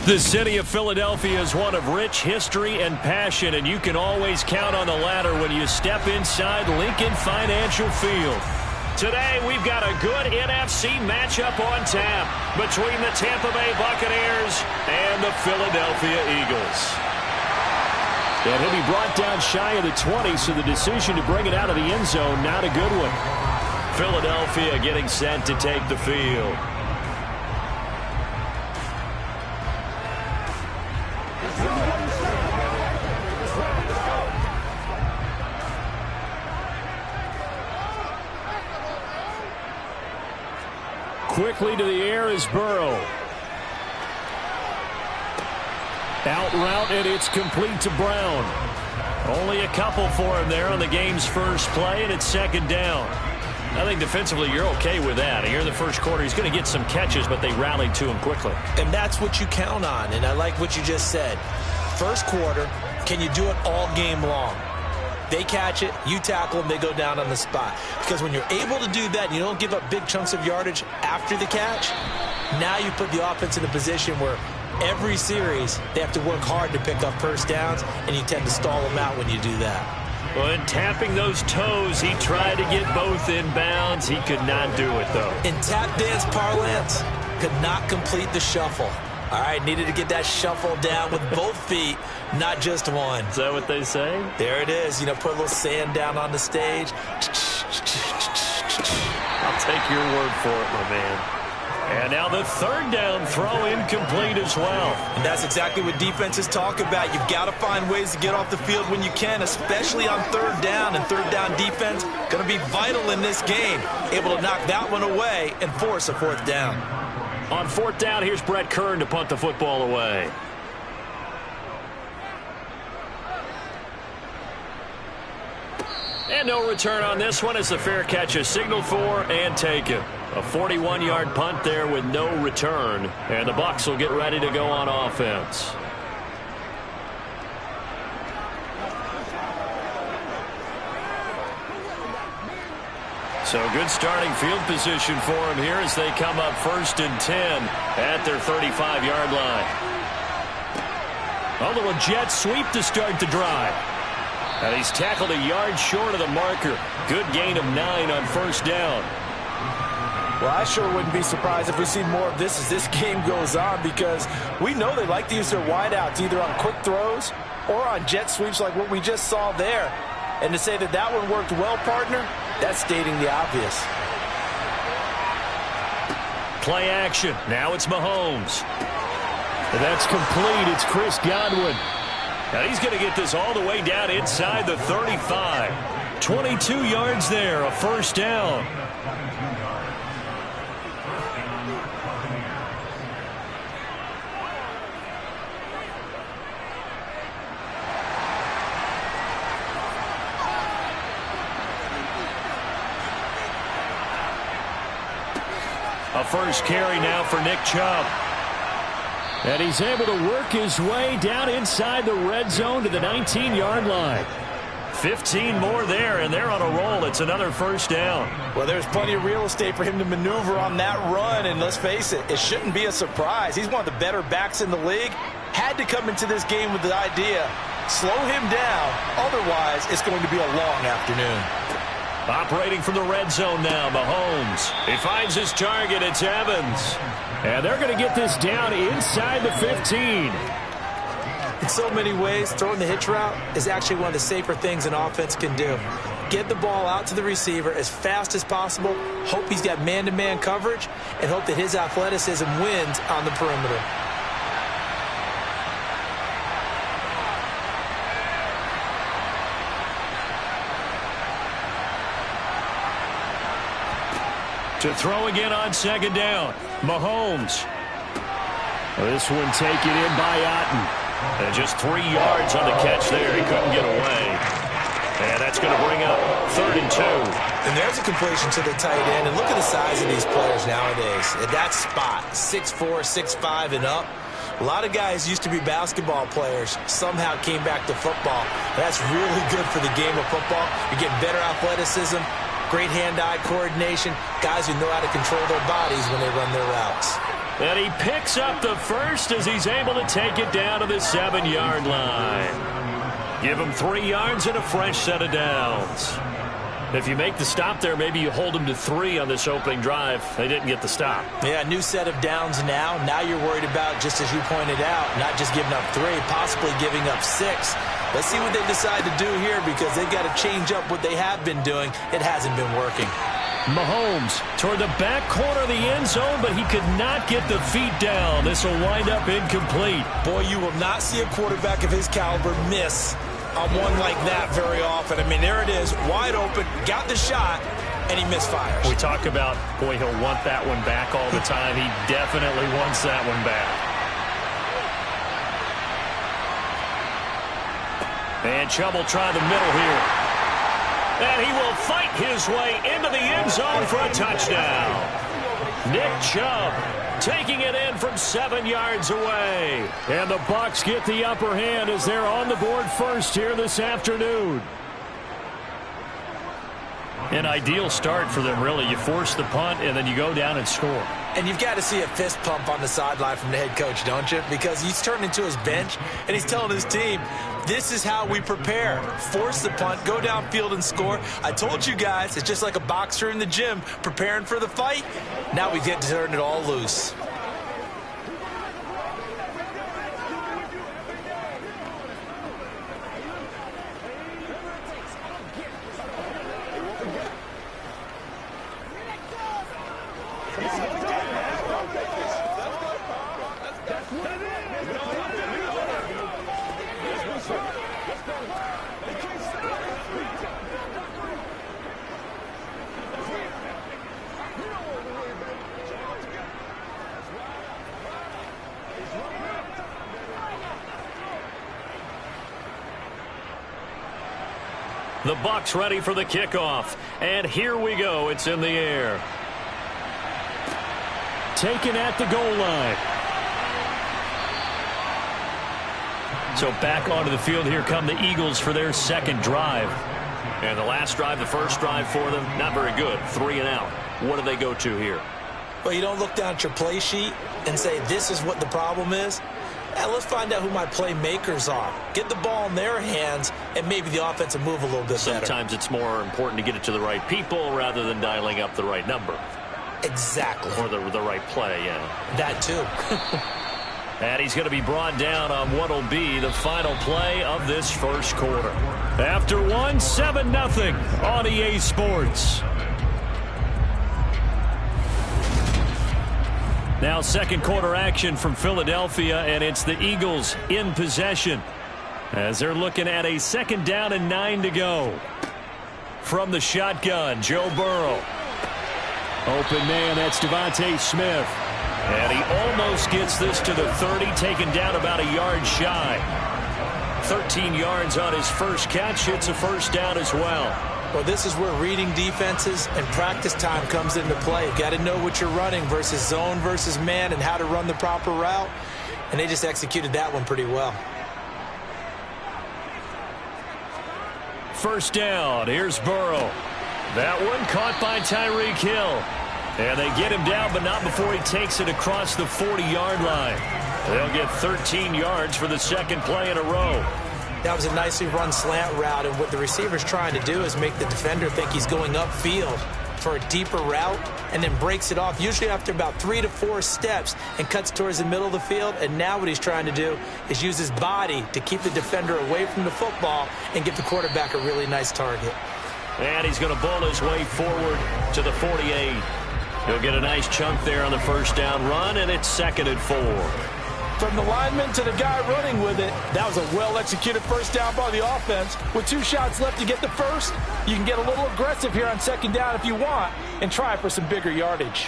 The city of Philadelphia is one of rich history and passion, and you can always count on the latter when you step inside Lincoln Financial Field. Today, we've got a good NFC matchup on tap between the Tampa Bay Buccaneers and the Philadelphia Eagles. And he'll be brought down shy of the 20, so the decision to bring it out of the end zone, not a good one. Philadelphia getting set to take the field. Quickly to the air is Burrow. Out route, and it's complete to Brown. Only a couple for him there on the game's first play, and it's second down. I think defensively you're okay with that. Here in the first quarter, he's going to get some catches, but they rallied to him quickly. And that's what you count on, and I like what you just said. First quarter, can you do it all game long? They catch it, you tackle them, they go down on the spot. Because when you're able to do that and you don't give up big chunks of yardage after the catch, now you put the offense in a position where every series they have to work hard to pick up first downs, and you tend to stall them out when you do that. Well, in tapping those toes, he tried to get both in bounds. He could not do it, though. In tap dance parlance, could not complete the shuffle. All right, needed to get that shuffle down with both feet, not just one. Is that what they say? There it is. You know, put a little sand down on the stage. I'll take your word for it, my man. And now the third down throw incomplete as well. And that's exactly what defenses talk about. You've got to find ways to get off the field when you can, especially on third down. And third down defense going to be vital in this game. Able to knock that one away and force a fourth down. On fourth down, here's Brett Kern to punt the football away. And no return on this one as the fair catch is signaled for and taken. A 41-yard punt there with no return. And the Bucs will get ready to go on offense. So good starting field position for him here as they come up 1st and 10 at their 35-yard line. A little jet sweep to start the drive. And he's tackled a yard short of the marker. Good gain of 9 on first down. Well, I sure wouldn't be surprised if we see more of this as this game goes on, because we know they like to use their wideouts either on quick throws or on jet sweeps like what we just saw there. And to say that that one worked well, partner, that's stating the obvious. Play action. Now it's Mahomes. That's complete. It's Chris Godwin. Now he's going to get this all the way down inside the 35. 22 yards there, a first down. A first carry now for Nick Chubb. And he's able to work his way down inside the red zone to the 19-yard line. 15 more there, and they're on a roll. It's another first down. Well, there's plenty of real estate for him to maneuver on that run, and let's face it, it shouldn't be a surprise. He's one of the better backs in the league. Had to come into this game with the idea, slow him down, otherwise it's going to be a long afternoon. Operating from the red zone now, Mahomes. He finds his target. It's Evans. And they're going to get this down inside the 15. In so many ways, throwing the hitch route is actually one of the safer things an offense can do. Get the ball out to the receiver as fast as possible, hope he's got man-to-man coverage, and hope that his athleticism wins on the perimeter. To throw again on second down. Mahomes. This one taken in by Otten. And just 3 yards on the catch there. He couldn't get away. And that's going to bring up 3rd and 2. And there's a completion to the tight end. And look at the size of these players nowadays. At that spot, 6'4", 6'5", and up. A lot of guys used to be basketball players, somehow came back to football. That's really good for the game of football. You're getting better athleticism, great hand-eye coordination, guys who know how to control their bodies when they run their routes. And he picks up the first as he's able to take it down to the 7-yard line. Give him 3 yards and a fresh set of downs. If you make the stop there, maybe you hold them to 3 on this opening drive. They didn't get the stop. Yeah, new set of downs now. Now you're worried about, just as you pointed out, not just giving up 3, possibly giving up 6. Let's see what they decide to do here because they've got to change up what they have been doing. It hasn't been working. Mahomes toward the back corner of the end zone, but he could not get the feet down. This will wind up incomplete. Boy, you will not see a quarterback of his caliber miss on one like that very often. I mean, there it is, wide open, got the shot, and he misfires. We talk about, boy, he'll want that one back all the time. He definitely wants that one back. And Chubb will try the middle here. And he will fight his way into the end zone for a touchdown. Nick Chubb taking it in from 7 yards away. And the Bucs get the upper hand as they're on the board first here this afternoon. An ideal start for them, really. You force the punt, and then you go down and score. And you've got to see a fist pump on the sideline from the head coach, don't you? Because he's turned into his bench, and he's telling his team, this is how we prepare. Force the punt, go downfield and score. I told you guys, it's just like a boxer in the gym preparing for the fight. Now we get to turn it all loose. The Bucs ready for the kickoff. And here we go. It's in the air. Taken at the goal line. So back onto the field, here come the Eagles for their second drive. And the last drive, the first drive for them, not very good. 3 and out. What do they go to here? Well, you don't look down at your play sheet and say, this is what the problem is. And let's find out who my playmakers are. Get the ball in their hands, and maybe the offense will move a little bit better. Sometimes it's more important to get it to the right people rather than dialing up the right number. Exactly. Or the right play, yeah. That too. And he's going to be brought down on what will be the final play of this first quarter. After 1, 7-0 on EA Sports. Now second quarter action from Philadelphia, and it's the Eagles in possession as they're looking at a 2nd down and 9 to go. From the shotgun, Joe Burrow. Open man, that's Devontae Smith. And he almost gets this to the 30, taken down about a yard shy. 13 yards on his first catch. It's a first down as well. Well, this is where reading defenses and practice time comes into play. You've got to know what you're running versus zone versus man and how to run the proper route. And they just executed that one pretty well. First down. Here's Burrow. That one caught by Tyreek Hill. And they get him down, but not before he takes it across the 40-yard line. They'll get 13 yards for the second play in a row. That was a nicely run slant route, and what the receiver's trying to do is make the defender think he's going upfield for a deeper route and then breaks it off, usually after about 3 to 4 steps, and cuts towards the middle of the field. And now what he's trying to do is use his body to keep the defender away from the football and give the quarterback a really nice target. And he's going to bull his way forward to the 48. He'll get a nice chunk there on the first down run, and it's 2nd and 4. From the lineman to the guy running with it, that was a well-executed first down by the offense. With 2 shots left to get the first, you can get a little aggressive here on 2nd down if you want and try for some bigger yardage.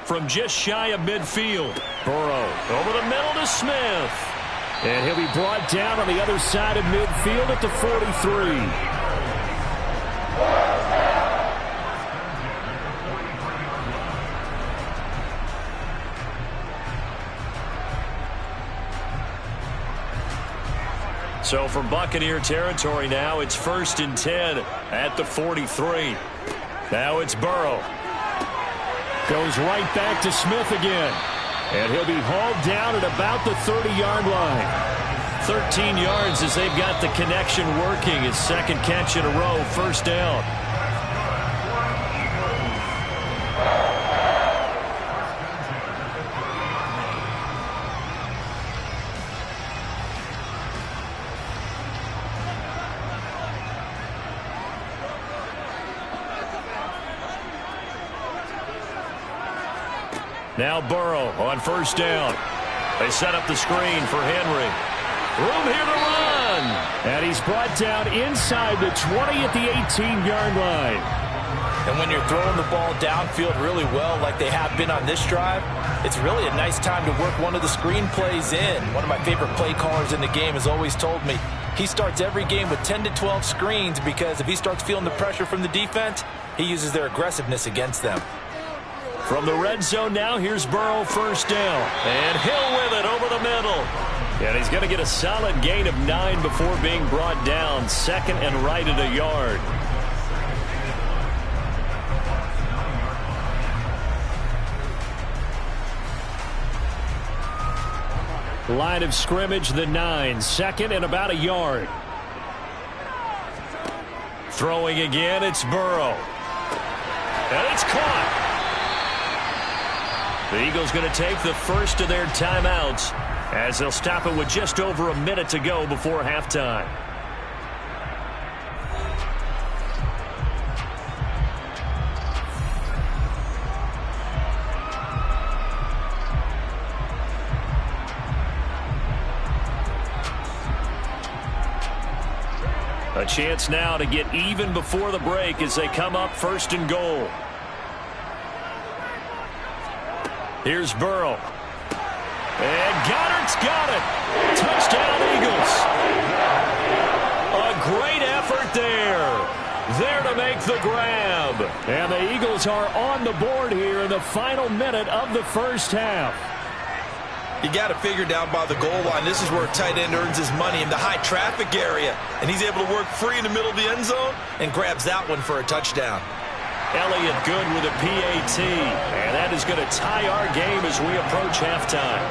From just shy of midfield, Burrow over the middle to Smith. And he'll be brought down on the other side of midfield at the 43. So from Buccaneer territory now, it's 1st and 10 at the 43. Now it's Burrow. Goes right back to Smith again. And he'll be hauled down at about the 30-yard line. 13 yards as they've got the connection working. His second catch in a row, first down. Now Burrow on first down. They set up the screen for Henry. Room here to run. And he's brought down inside the 20 at the 18-yard line. And when you're throwing the ball downfield really well like they have been on this drive, it's really a nice time to work one of the screen plays in. One of my favorite play callers in the game has always told me he starts every game with 10 to 12 screens because if he starts feeling the pressure from the defense, he uses their aggressiveness against them. From the red zone now, here's Burrow first down. And Hill with it over the middle. And he's going to get a solid gain of 9 before being brought down. Second and right at a yard. Line of scrimmage, the 9. Second and about a yard. Throwing again, it's Burrow. And it's caught. The Eagles going to take the first of their timeouts as they'll stop it with just over a minute to go before halftime. A chance now to get even before the break as they come up first and goal. Here's Burrow. And Goddard's got it. Touchdown, Eagles. A great effort there. There to make the grab. And the Eagles are on the board here in the final minute of the first half. You got to figure down by the goal line. This is where a tight end earns his money in the high traffic area. And he's able to work free in the middle of the end zone and grabs that one for a touchdown. Elliott good with a PAT. And that is going to tie our game as we approach halftime.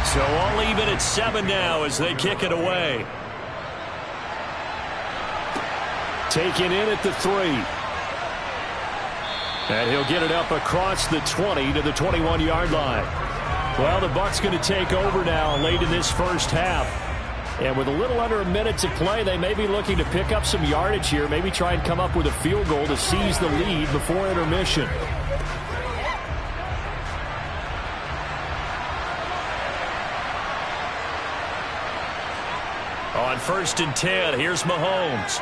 So all even at 7 now as they kick it away. Taken in at the 3. And he'll get it up across the 20 to the 21-yard line. Well, the Bucs going to take over now late in this first half. And with a little under a minute to play, they may be looking to pick up some yardage here, maybe try and come up with a field goal to seize the lead before intermission. On 1st and 10, here's Mahomes.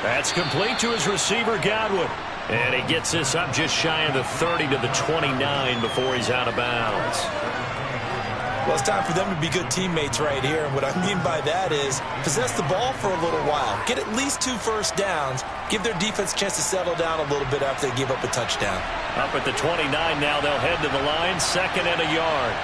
That's complete to his receiver, Godwin. And he gets this up just shy of the 30 to the 29 before he's out of bounds. Well, it's time for them to be good teammates right here. And what I mean by that is possess the ball for a little while. Get at least 2 first downs. Give their defense a chance to settle down a little bit after they give up a touchdown. Up at the 29 now, they'll head to the line. 2nd and a yard.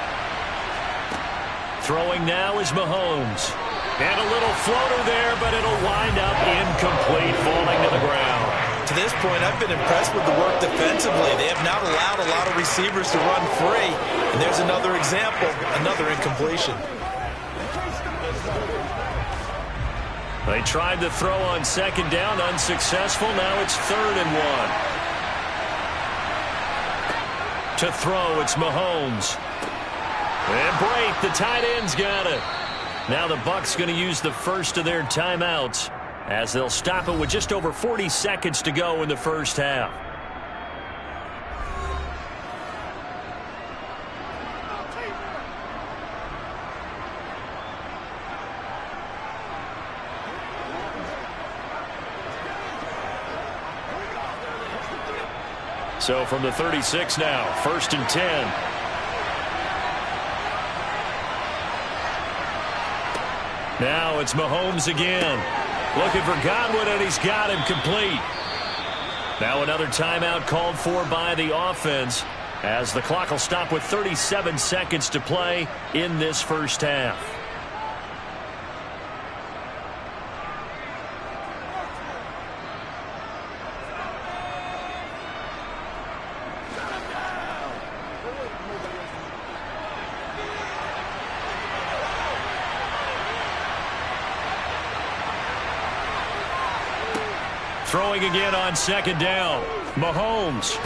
Throwing now is Mahomes. And a little floater there, but it'll wind up incomplete, falling to the ground. To this point, I've been impressed with the work defensively. They have not allowed a lot of receivers to run free. And there's another example, another incompletion. They tried to throw on 2nd down, unsuccessful. Now it's 3rd and 1. To throw, it's Mahomes. And Brate, the tight end's got it. Now the Bucs going to use the first of their timeouts as they'll stop it with just over 40 seconds to go in the first half. So from the 36 now, 1st and 10. Now it's Mahomes again. Looking for Godwin, and he's got him complete. Now another timeout called for by the offense, as the clock will stop with 37 seconds to play in this first half. Throwing again on 2nd down. Mahomes.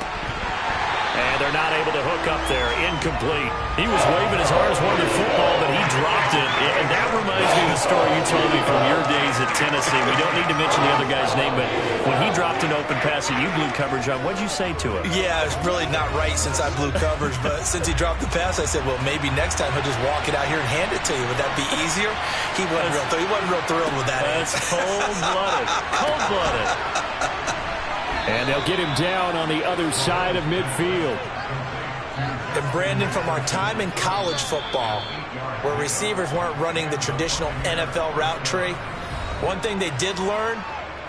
And they're not able to hook up there. Incomplete. He was waving his arms, wanted the football, but he dropped it. And that reminds me of the story you told me from your days at Tennessee. We don't need to mention the other guy's name, but when he dropped an open pass that you blew coverage on, what'd you say to him? Yeah, it's really not right since I blew coverage, but since he dropped the pass, I said, well, maybe next time he'll just walk it out here and hand it to you. Would that be easier? He wasn't real thrilled with that. That's cold-blooded. Cold-blooded. And they'll get him down on the other side of midfield. And Brandon, from our time in college football, where receivers weren't running the traditional NFL route tree, one thing they did learn,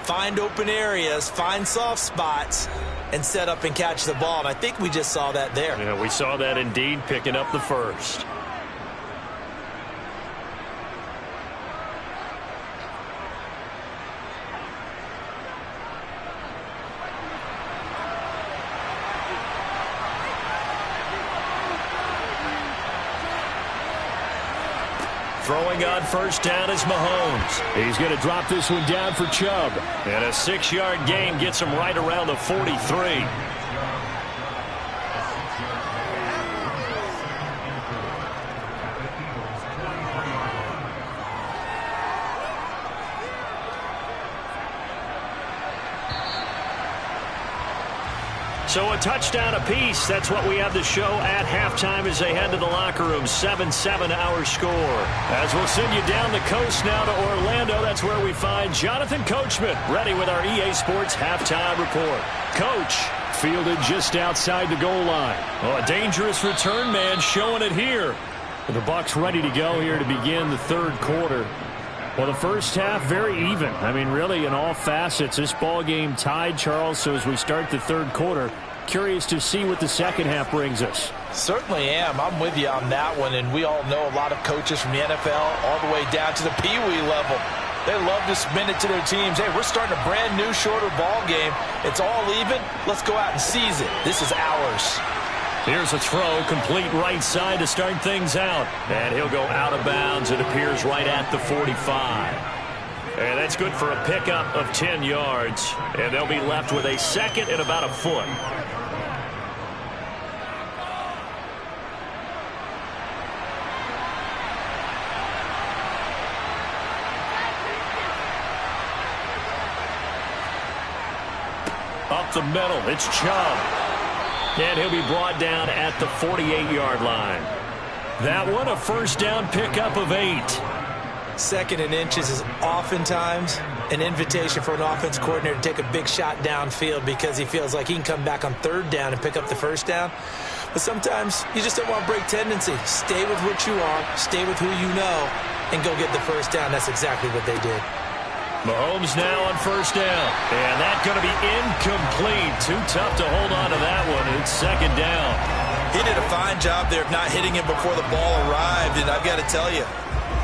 find open areas, find soft spots, and set up and catch the ball. And I think we just saw that there. Yeah, we saw that indeed, picking up the first. Throwing on 1st down is Mahomes. He's going to drop this one down for Chubb. And a 6-yard gain gets him right around the 43. So a touchdown apiece. That's what we have to show at halftime as they head to the locker room. 7-7 our score. As we'll send you down the coast now to Orlando, that's where we find Jonathan Coachman ready with our EA Sports halftime report. Coach. Fielded just outside the goal line. Oh, a dangerous return man showing it here. The Bucs ready to go here to begin the 3rd quarter. Well, the first half, very even. I mean, really, in all facets, this ball game tied, Charles. So as we start the 3rd quarter, curious to see what the second half brings us. Certainly am. I'm with you on that one. And we all know a lot of coaches from the NFL all the way down to the Pee Wee level. They love to spin it to their teams. Hey, we're starting a brand new, shorter ball game. It's all even. Let's go out and seize it. This is ours. Here's a throw, complete right side to start things out. And he'll go out of bounds. It appears right at the 45. And that's good for a pickup of 10 yards. And they'll be left with a 2nd and about a foot. Up the middle, it's Chubb. And he'll be brought down at the 48-yard line. That one, a 1st down pickup of 8. 2nd and inches is oftentimes an invitation for an offense coordinator to take a big shot downfield because he feels like he can come back on 3rd down and pick up the 1st down. But sometimes you just don't want to break tendency. Stay with what you are, stay with who you know, and go get the 1st down. That's exactly what they did. Mahomes now on 1st down. And that's going to be incomplete. Too tough to hold on to that one. It's 2nd down. He did a fine job there of not hitting him before the ball arrived. And I've got to tell you,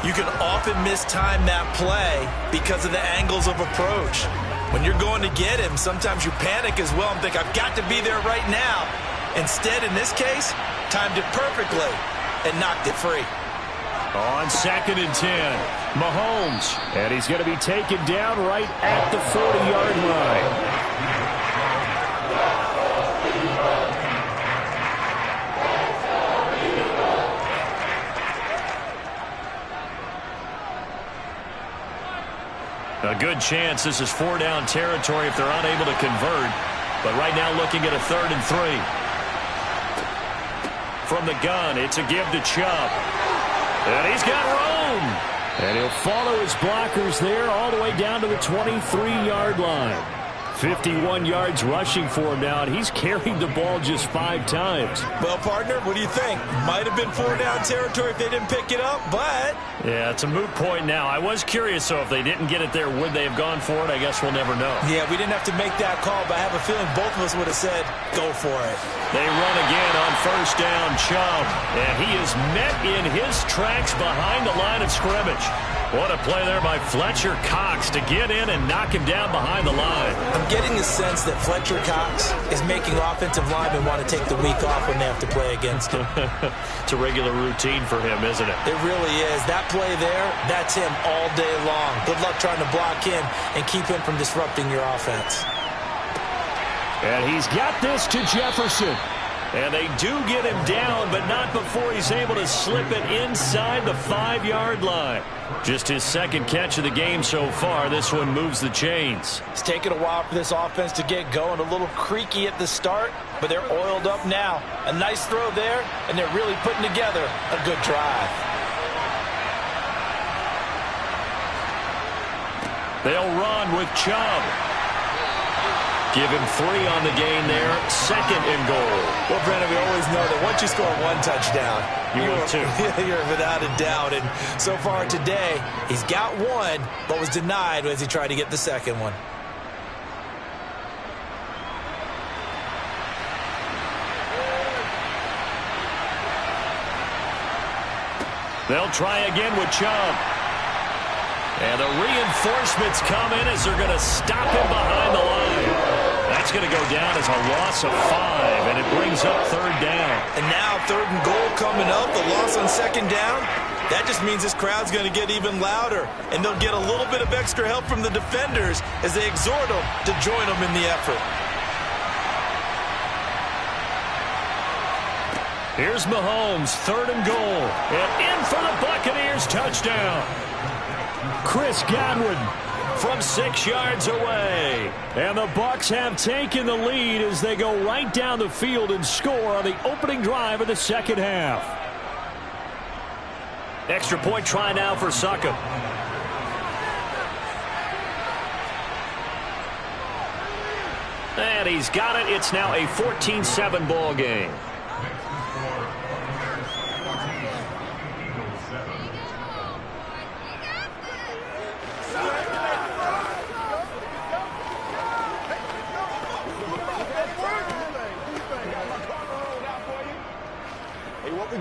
you can often mistime that play because of the angles of approach. When you're going to get him, sometimes you panic as well and think, I've got to be there right now. Instead, in this case, timed it perfectly and knocked it free. On 2nd and 10, Mahomes. And he's going to be taken down right at the 40-yard line. A good chance this is 4-down territory if they're unable to convert. But right now looking at a 3rd and 3. From the gun, it's a give to Chubb. And he's got room. And he'll follow his blockers there all the way down to the 23-yard line. 51 yards rushing for him now, and he's carried the ball just 5 times. Well, partner, what do you think? Might have been 4-down territory if they didn't pick it up, but... Yeah, it's a moot point now. I was curious, so if they didn't get it there, would they have gone for it? I guess we'll never know. Yeah, we didn't have to make that call, but I have a feeling both of us would have said, go for it. They run again on first down, Chubb. And he is met in his tracks behind the line of scrimmage. What a play there by Fletcher Cox to get in and knock him down behind the line. I'm getting the sense that Fletcher Cox is making offensive linemen want to take the week off when they have to play against him. It's a regular routine for him, isn't it? It really is. That play there, that's him all day long. Good luck trying to block him and keep him from disrupting your offense. And he's got this to Jefferson. And they do get him down, but not before he's able to slip it inside the 5-yard line. Just his second catch of the game so far. This one moves the chains. It's taken a while for this offense to get going. A little creaky at the start, but they're oiled up now. A nice throw there, and they're really putting together a good drive. They'll run with Chubb. Give him 3 on the gain there. 2nd and goal. Well, Brennan, we always know that once you score 1 touchdown, you're without a doubt. And so far today, he's got 1, but was denied as he tried to get the second one. They'll try again with Chubb. And the reinforcements come in as they're going to stop him behind the line. That's going to go down as a loss of 5, and it brings up 3rd down. And now 3rd and goal coming up, the loss on 2nd down. That just means this crowd's going to get even louder, and they'll get a little bit of extra help from the defenders as they exhort them to join them in the effort. Here's Mahomes, 3rd and goal, and in for the Buccaneers touchdown. Chris Godwin from 6 yards away. And the Bucs have taken the lead as they go right down the field and score on the opening drive of the second half. Extra point try now for Succop. And he's got it. It's now a 14-7 ball game.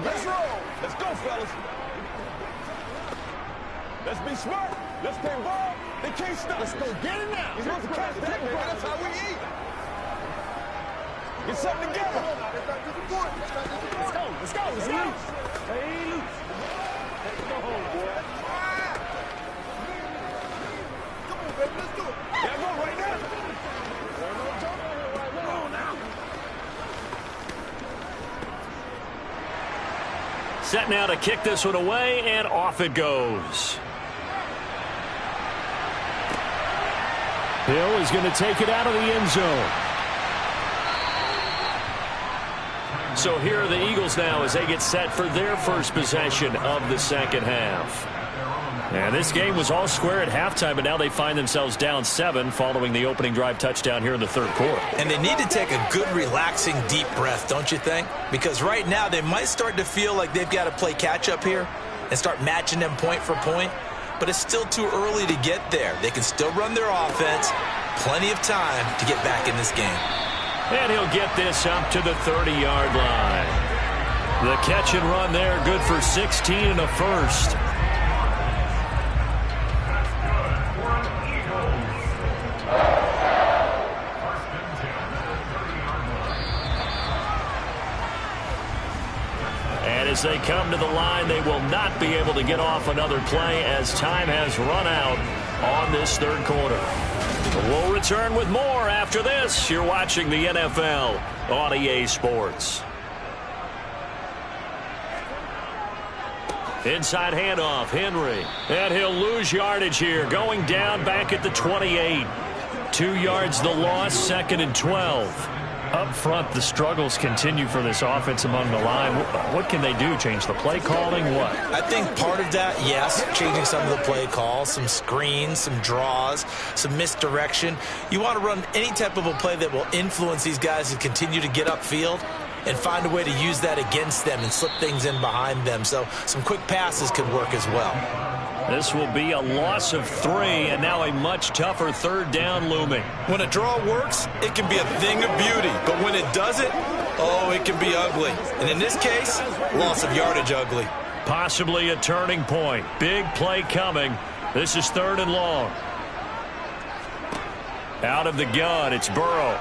Let's roll. Let's go, fellas. Let's be smart. Let's play ball. They can't stop. Let's go get it now. You're supposed to catch that, bro. That's how we eat. Get something together. Let's go. Let's go. Let's go. Stay loose. Let's go home, boy. Come on, baby. Let's do it. Yeah, go right now. Come on now. Set now to kick this one away, and off it goes. Hill is going to take it out of the end zone. So here are the Eagles now as they get set for their first possession of the second half. And this game was all square at halftime, but now they find themselves down 7 following the opening drive touchdown here in the 3rd quarter. And they need to take a good, relaxing, deep breath, don't you think? Because right now they might start to feel like they've got to play catch-up here and start matching them point for point. But it's still too early to get there. They can still run their offense. Plenty of time to get back in this game. And he'll get this up to the 30-yard line. The catch and run there, good for 16 and a first. As they come to the line, they will not be able to get off another play as time has run out on this 3rd quarter. We'll return with more after this. You're watching the NFL on EA Sports. Inside handoff, Henry. And he'll lose yardage here, going down back at the 28. 2 yards the loss, 2nd and 12. Up front, the struggles continue for this offense among the line. What can they do? Change the play calling? What? I think part of that, yes, changing some of the play calls, some screens, some draws, some misdirection. You want to run any type of a play that will influence these guys to continue to get upfield and find a way to use that against them and slip things in behind them. So some quick passes could work as well. This will be a loss of 3, and now a much tougher third down looming. When a draw works, it can be a thing of beauty. But when it doesn't, oh, it can be ugly. And in this case, loss of yardage ugly. Possibly a turning point. Big play coming. This is 3rd and long. Out of the gun, it's Burrow.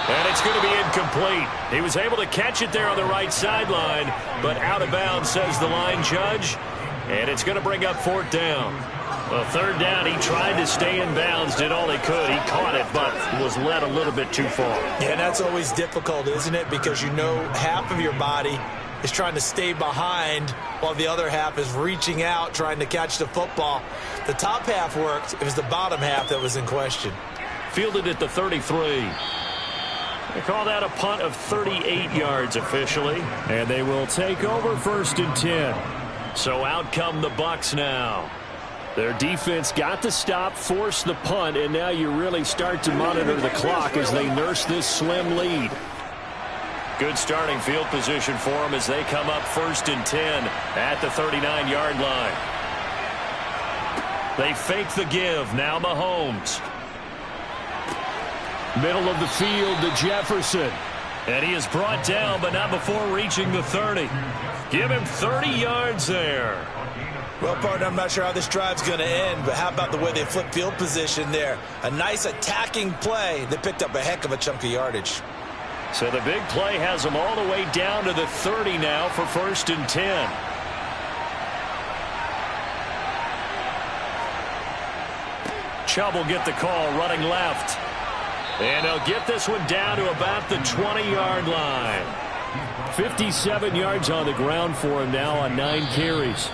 And it's going to be incomplete. He was able to catch it there on the right sideline, but out of bounds, says the line judge. And it's going to bring up 4th down. Well, 3rd down, he tried to stay in bounds, did all he could. He caught it, but was led a little bit too far. Yeah, and that's always difficult, isn't it? Because you know half of your body is trying to stay behind while the other half is reaching out, trying to catch the football. The top half worked. It was the bottom half that was in question. Fielded at the 33. They call that a punt of 38 yards officially. And they will take over 1st and 10. So out come the Bucs now. Their defense got the stop, forced the punt, and now you really start to monitor the clock as they nurse this slim lead. Good starting field position for them as they come up 1st and 10 at the 39-yard line. They fake the give. Now Mahomes. Middle of the field to Jefferson. And he is brought down, but not before reaching the 30. Give him 30 yards there. Well, partner, I'm not sure how this drive's going to end, but how about the way they flip field position there? A nice attacking play that picked up a heck of a chunk of yardage. So the big play has them all the way down to the 30 now for 1st and 10. Chubb will get the call running left. And they'll get this one down to about the 20-yard line. 57 yards on the ground for him now on 9 carries.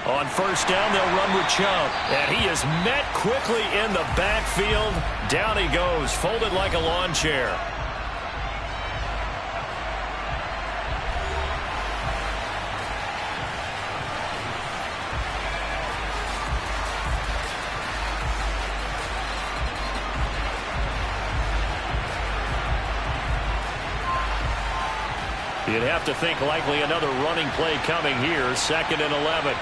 On 1st down, they'll run with Chubb. And he is met quickly in the backfield. Down he goes, folded like a lawn chair. You'd have to think likely another running play coming here. 2nd and 11.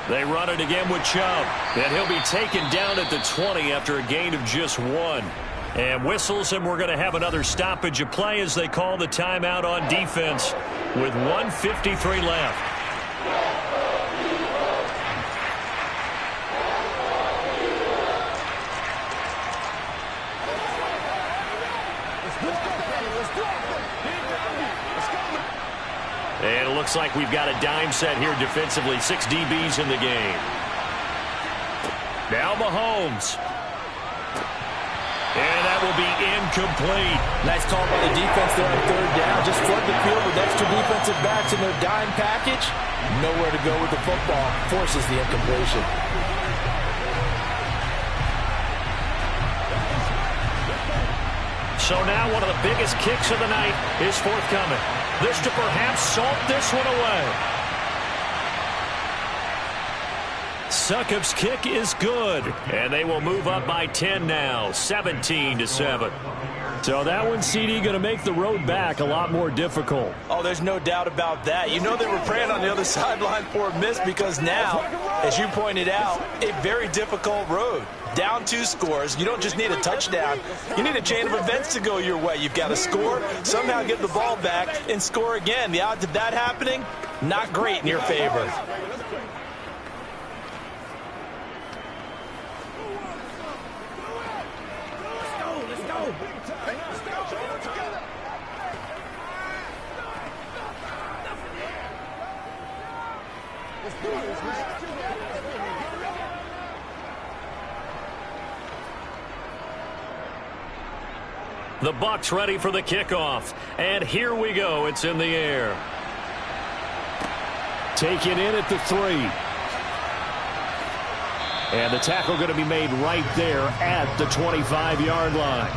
They run it again with Chubb. And he'll be taken down at the 20 after a gain of just 1. And whistles, and we're going to have another stoppage of play as they call the timeout on defense with 1:53 left. And it looks like we've got a dime set here defensively. 6 DBs in the game. Now Mahomes. And that will be incomplete. Nice call by the defense there on 3rd down. Just flood the field with extra defensive backs in their dime package. Nowhere to go with the football. Forces the incompletion. So now one of the biggest kicks of the night is forthcoming. This to perhaps salt this one away. Succop's kick is good. And they will move up by 10 now, 17-7. So that one, CD, going to make the road back a lot more difficult. Oh, there's no doubt about that. You know they were praying on the other sideline for a miss because now, as you pointed out, a very difficult road. Down 2 scores. You don't just need a touchdown. You need a chain of events to go your way. You've got to score, somehow get the ball back, and score again. The odds of that happening, not great in your favor. The Bucs ready for the kickoff. And here we go. It's in the air. Taken in at the 3. And the tackle going to be made right there at the 25-yard line.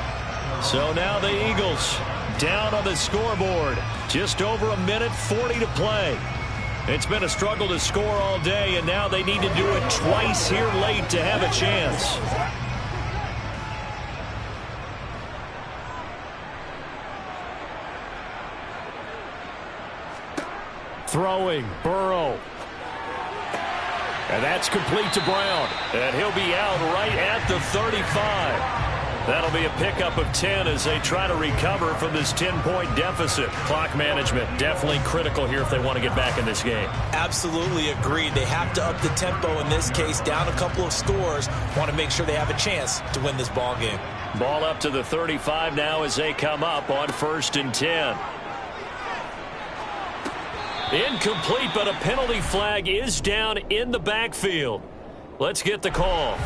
So now the Eagles down on the scoreboard. Just over a minute 40 to play. It's been a struggle to score all day, and now they need to do it twice here late to have a chance. Throwing, Burrow. And that's complete to Brown. And he'll be out right at the 35. That'll be a pickup of 10 as they try to recover from this 10-point deficit. Clock management definitely critical here if they want to get back in this game. Absolutely agreed. They have to up the tempo in this case, down a couple of scores. Want to make sure they have a chance to win this ball game. Ball up to the 35 now as they come up on 1st and 10. Incomplete, but a penalty flag is down in the backfield. Let's get the call.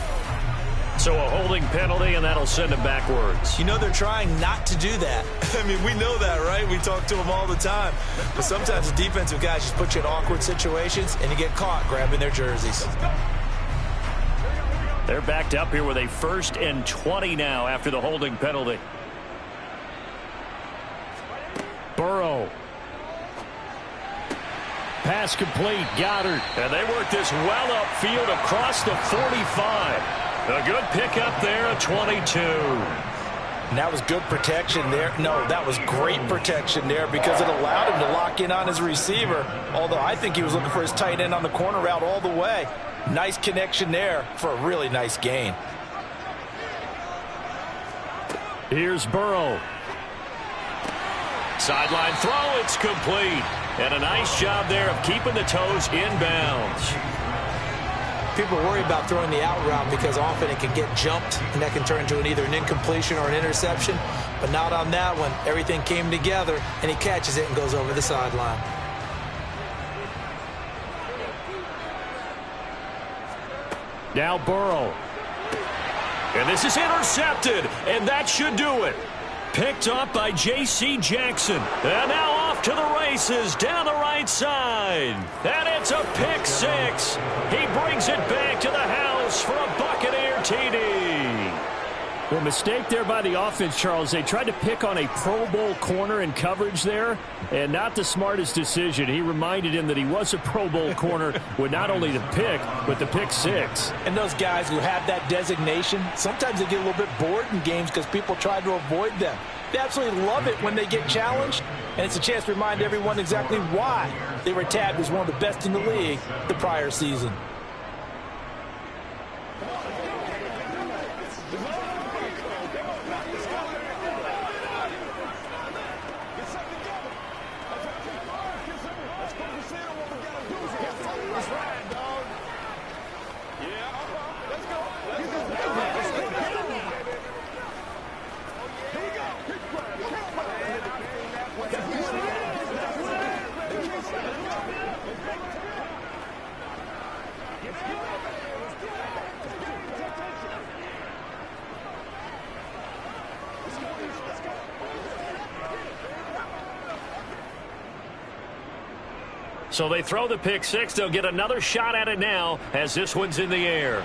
So a holding penalty, and that'll send him backwards. You know they're trying not to do that. I mean, we know that, right? We talk to them all the time. But sometimes the defensive guys just put you in awkward situations, and you get caught grabbing their jerseys. They're backed up here with a 1st and 20 now after the holding penalty. Burrow. Pass complete. Goddard. And they work this well upfield across the 45. A good pickup there at 22. And that was good protection there. No, that was great protection there because it allowed him to lock in on his receiver. Although I think he was looking for his tight end on the corner route all the way. Nice connection there for a really nice gain. Here's Burrow. Sideline throw, it's complete. And a nice job there of keeping the toes inbounds. People worry about throwing the out route because often it can get jumped, and that can turn into either an incompletion or an interception. But not on that one. Everything came together, and he catches it and goes over the sideline. Now Burrow. And this is intercepted, and that should do it. Picked up by J.C. Jackson. And now off to the races down the right side. And it's a pick 6. He brings it back to the house for a Buccaneer TD. Well, mistake there by the offense, Charles. They tried to pick on a Pro Bowl corner in coverage there, and not the smartest decision. He reminded him that he was a Pro Bowl corner with not only the pick, but the pick 6. And those guys who have that designation, sometimes they get a little bit bored in games because people try to avoid them. They absolutely love it when they get challenged, and it's a chance to remind everyone exactly why they were tagged as one of the best in the league the prior season. So they throw the pick 6. They'll get another shot at it now as this one's in the air.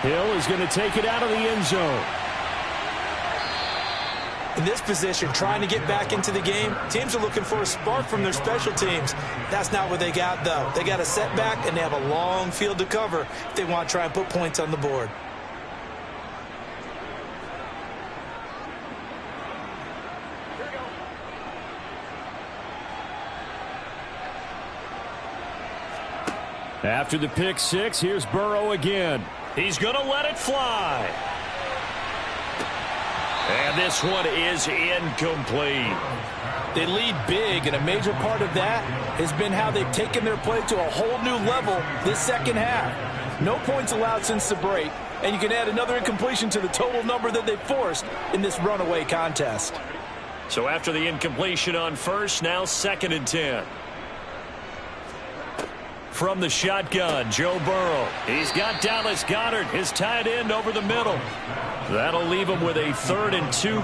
Hill is going to take it out of the end zone. In this position, trying to get back into the game, teams are looking for a spark from their special teams. That's not what they got, though. They got a setback, and they have a long field to cover if they want to try and put points on the board. After the pick 6, here's Burrow again. He's going to let it fly. And this one is incomplete. They lead big, and a major part of that has been how they've taken their play to a whole new level this second half. No points allowed since the break, and you can add another incompletion to the total number that they forced in this runaway contest. So after the incompletion on 1st, now 2nd and 10. From the shotgun, Joe Burrow. He's got Dallas Goedert, his tight end, over the middle. That'll leave him with a 3rd and 2.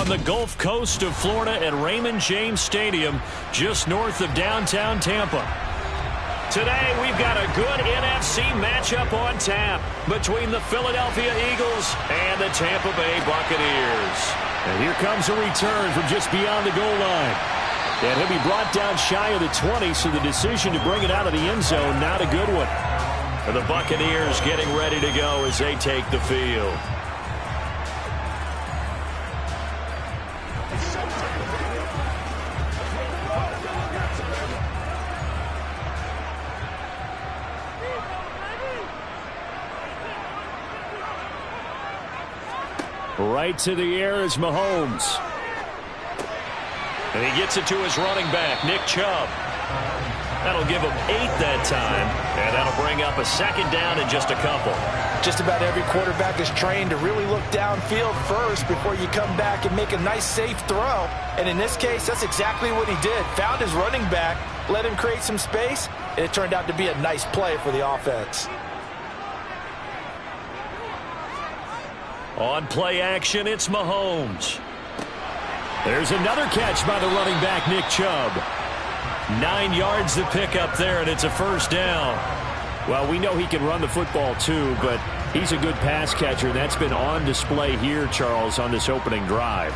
on the Gulf Coast of Florida at Raymond James Stadium, just north of downtown Tampa. Today, we've got a good NFC matchup on tap between the Philadelphia Eagles and the Tampa Bay Buccaneers. And here comes a return from just beyond the goal line. And he'll be brought down shy of the 20, so the decision to bring it out of the end zone, not a good one. And the Buccaneers getting ready to go as they take the field. Right to the air is Mahomes. And he gets it to his running back, Nick Chubb. That'll give him 8 that time, and that'll bring up a second down in just a couple. Just about every quarterback is trained to really look downfield first before you come back and make a nice, safe throw. And in this case, that's exactly what he did. Found his running back, let him create some space, and it turned out to be a nice play for the offense. On play action, it's Mahomes. There's another catch by the running back, Nick Chubb. 9 yards to pick up there, and it's a first down. Well, we know he can run the football too, but he's a good pass catcher. That's been on display here, Charles, on this opening drive.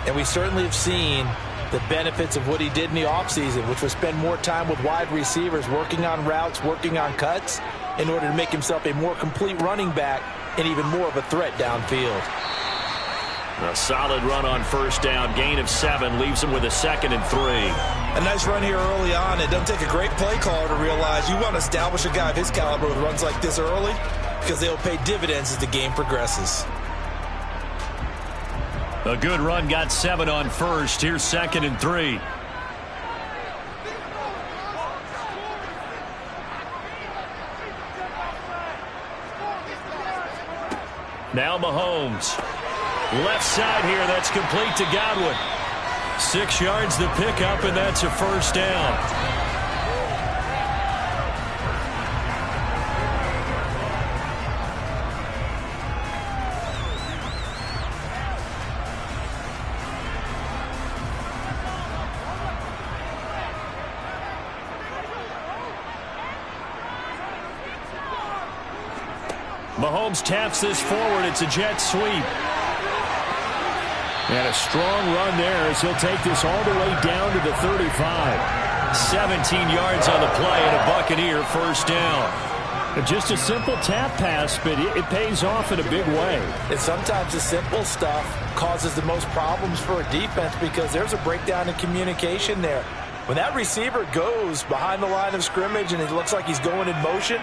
And we certainly have seen the benefits of what he did in the offseason, which was spend more time with wide receivers, working on routes, working on cuts, in order to make himself a more complete running back and even more of a threat downfield. A solid run on first down. Gain of 7 leaves him with a 2nd and 3. A nice run here early on. It doesn't take a great play caller to realize you want to establish a guy of his caliber with runs like this early, because they'll pay dividends as the game progresses. A good run, got 7 on first. Here's 2nd and 3. Now Mahomes. Left side here, that's complete to Godwin. 6 yards to pick up, and that's a first down. Mahomes taps this forward. It's a jet sweep. And a strong run there as he'll take this all the way down to the 35. 17 yards on the play and a Buccaneer first down. Just a simple tap pass, but it pays off in a big way. And sometimes the simple stuff causes the most problems for a defense because there's a breakdown in communication there. When that receiver goes behind the line of scrimmage and it looks like he's going in motion,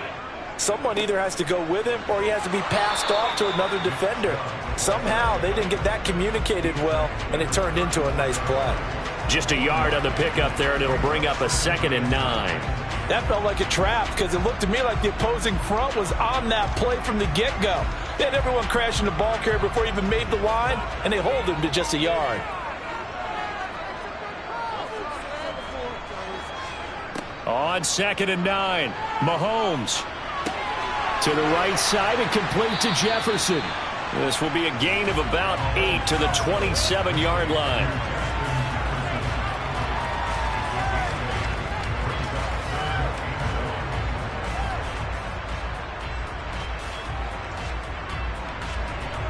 someone either has to go with him or he has to be passed off to another defender. Somehow they didn't get that communicated well, and it turned into a nice play. Just a yard on the pickup there, and it'll bring up a 2nd and 9. That felt like a trap because it looked to me like the opposing front was on that play from the get-go. They had everyone crashing the ball carrier before he even made the line, and they hold him to just a yard. On 2nd and 9, Mahomes. To the right side and complete to Jefferson. This will be a gain of about 8 to the 27-yard line.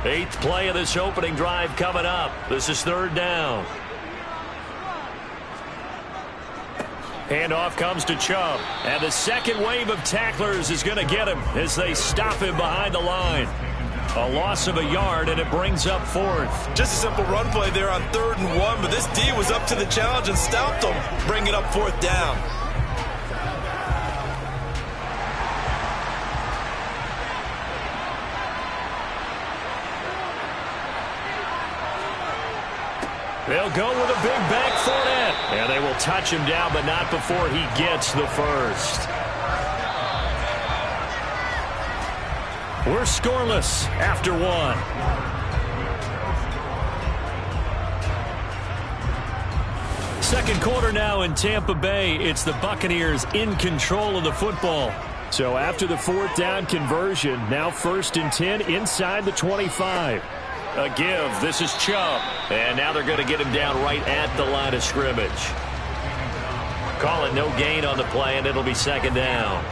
Eighth play of this opening drive coming up. This is 3rd down. Handoff comes to Chubb. And the second wave of tacklers is going to get him as they stop him behind the line. A loss of a yard, and it brings up 4th. Just a simple run play there on 3rd and 1, but this D was up to the challenge and stopped him, bringing up 4th down. They'll go with a big back Fournette. And they will touch him down, but not before he gets the first. We're scoreless after 1. Second quarter now in Tampa Bay. It's the Buccaneers in control of the football. So after the 4th down conversion, now 1st and 10 inside the 25. A give. This is Chubb. And now they're going to get him down right at the line of scrimmage. Calling no gain on the play, and it'll be second down.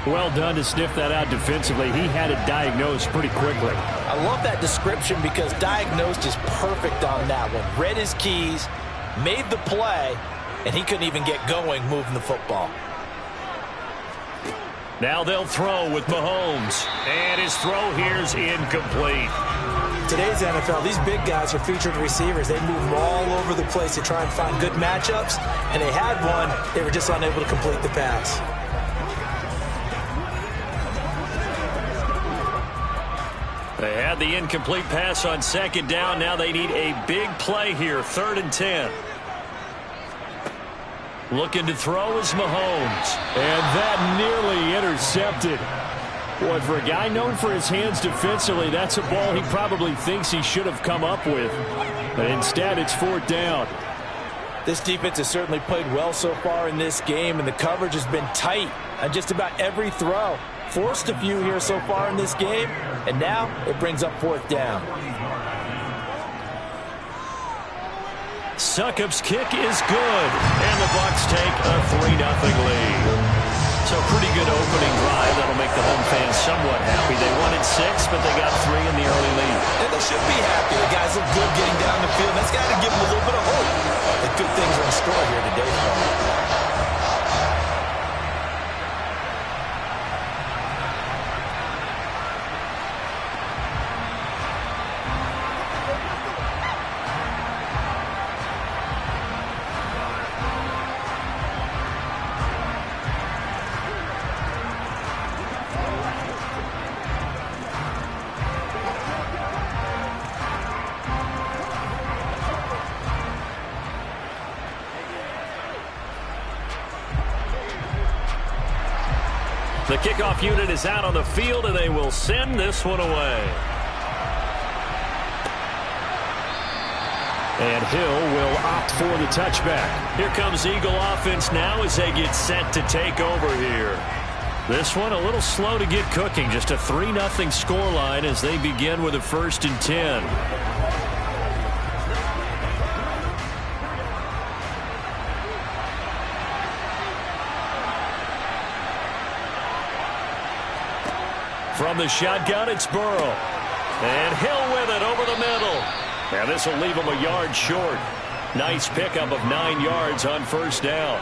Well done to sniff that out defensively. He had it diagnosed pretty quickly. I love that description because diagnosed is perfect on that one. Read his keys, made the play, and he couldn't even get going moving the football. Now they'll throw with Mahomes. And his throw here's incomplete. Today's NFL, these big guys are featured receivers. They move all over the place to try and find good matchups, and they had one. They were just unable to complete the pass. They had the incomplete pass on second down. Now they need a big play here, 3rd and 10. Looking to throw is Mahomes. And that nearly intercepted. Boy, for a guy known for his hands defensively, that's a ball he probably thinks he should have come up with. But instead, it's 4th down. This defense has certainly played well so far in this game, and the coverage has been tight on just about every throw. Forced a few here so far in this game, and now it brings up 4th down. Succop's kick is good, and the Bucs take a 3-0 lead. So pretty good opening drive. That'll make the home fans somewhat happy. They wanted 6, but they got 3 in the early lead. And they should be happy. The guys look good getting down the field. That's got to give them a little bit of hope that good things are in store here today for them. The kickoff unit is out on the field, and they will send this one away. And Hill will opt for the touchback. Here comes Eagle offense now as they get set to take over here. This one a little slow to get cooking. Just a 3-0 scoreline as they begin with a 1st and 10. From the shotgun, it's Burrow. And Hill with it over the middle. And this will leave him a yard short. Nice pickup of 9 yards on 1st down.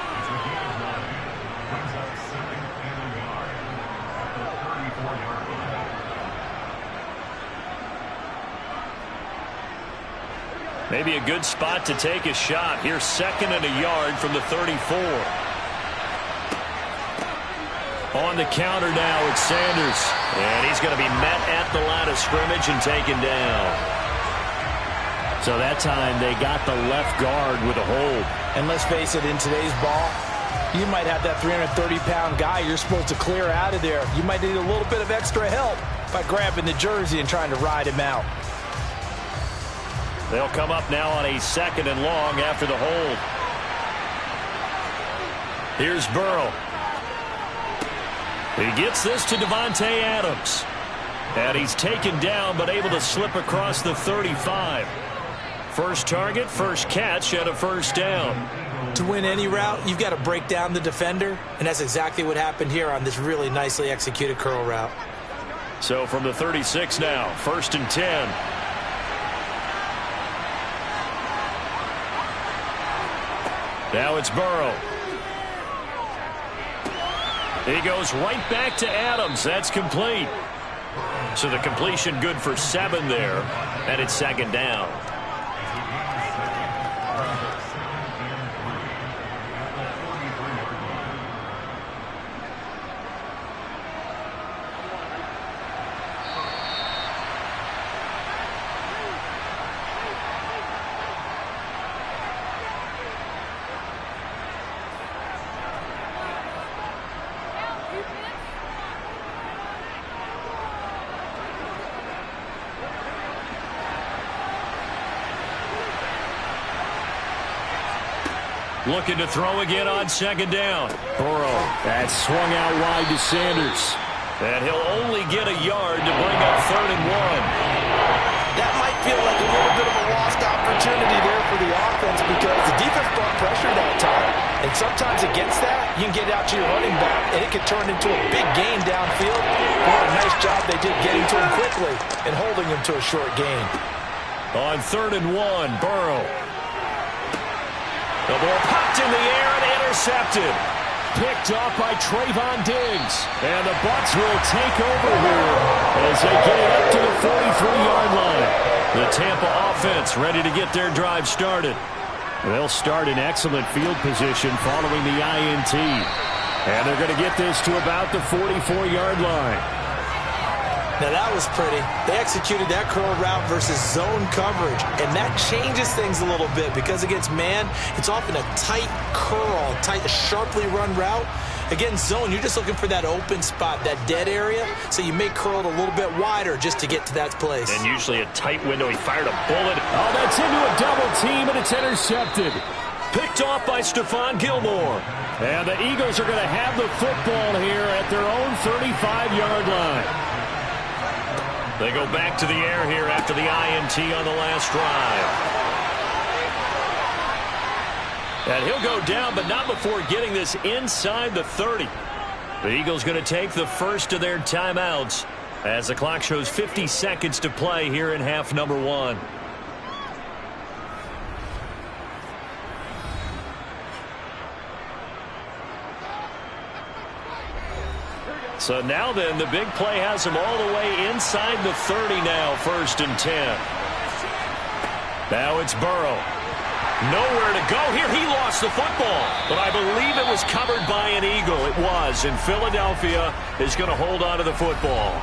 Maybe a good spot to take a shot. Here's 2nd and a yard from the 34. On the counter now, it's Sanders. And he's going to be met at the line of scrimmage and taken down. So that time they got the left guard with a hold. And let's face it, in today's ball, you might have that 330-pound guy you're supposed to clear out of there. You might need a little bit of extra help by grabbing the jersey and trying to ride him out. They'll come up now on a 2nd and long after the hold. Here's Burrow. He gets this to Davante Adams. And he's taken down but able to slip across the 35. First target, first catch, and a 1st down. To win any route, you've got to break down the defender, and that's exactly what happened here on this really nicely executed curl route. So from the 36 now, 1st and 10. Now it's Burrow. He goes right back to Adams. That's complete. So the completion good for 7 there. And it's 2nd down. Looking to throw again on 2nd down. Burrow, that swung out wide to Sanders. And he'll only get a yard to bring up 3rd and 1. That might feel like a little bit of a lost opportunity there for the offense because the defense brought pressure that time. And sometimes against that, you can get out to your running back, and it can turn into a big gain downfield. What a nice job they did getting to him quickly and holding him to a short gain. On 3rd and 1, Burrow. The ball popped in the air and intercepted. Picked off by Trayvon Diggs. And the Bucs will take over here as they get it up to the 43-yard line. The Tampa offense ready to get their drive started. They'll start in excellent field position following the INT. And they're going to get this to about the 44-yard line. Now that was pretty. They executed that curl route versus zone coverage, and that changes things a little bit because against man, it's often a tight curl, sharply run route. Against zone, you're just looking for that open spot, that dead area, so you may curl it a little bit wider just to get to that place. And usually a tight window. He fired a bullet. Oh, that's into a double team, and it's intercepted. Picked off by Stephon Gilmore. And the Eagles are going to have the football here at their own 35-yard line. They go back to the air here after the INT on the last drive. And he'll go down, but not before getting this inside the 30. The Eagles going to take the first of their timeouts as the clock shows 50 seconds to play here in half number 1. So now then, the big play has him all the way inside the 30 now, 1st and 10. Now it's Burrow. Nowhere to go here. He lost the football, but I believe it was covered by an Eagle. It was, and Philadelphia is going to hold on to the football.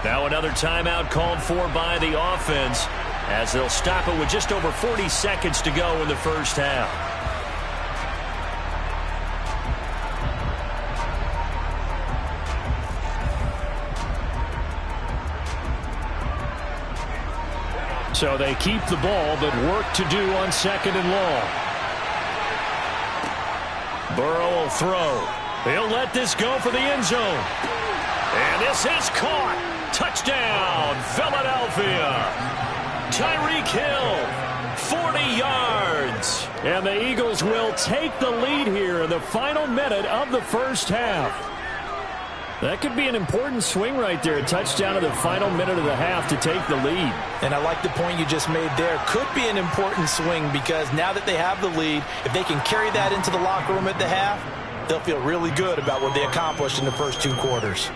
Now another timeout called for by the offense as they'll stop it with just over 40 seconds to go in the first half. So they keep the ball, but work to do on 2nd and long. Burrow will throw. He'll let this go for the end zone. And this is caught. Touchdown, Philadelphia. Tyreek Hill, 40 yards. And the Eagles will take the lead here in the final minute of the first half. That could be an important swing right there. A touchdown in the final minute of the half to take the lead. And I like the point you just made there. Could be an important swing because now that they have the lead, if they can carry that into the locker room at the half, they'll feel really good about what they accomplished in the first 2 quarters.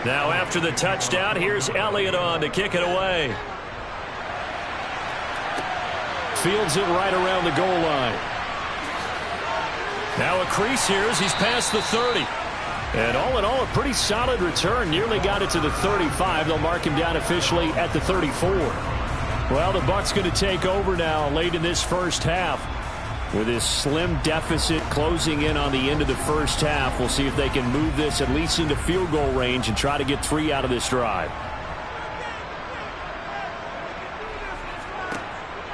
Now after the touchdown, here's Elliott on to kick it away. Fields it right around the goal line. Now a crease here as he's past the 30. And all in all, a pretty solid return. Nearly got it to the 35. They'll mark him down officially at the 34. Well, the Bucs going to take over now late in this first half. With this slim deficit closing in on the end of the first half, we'll see if they can move this at least into field goal range and try to get 3 out of this drive.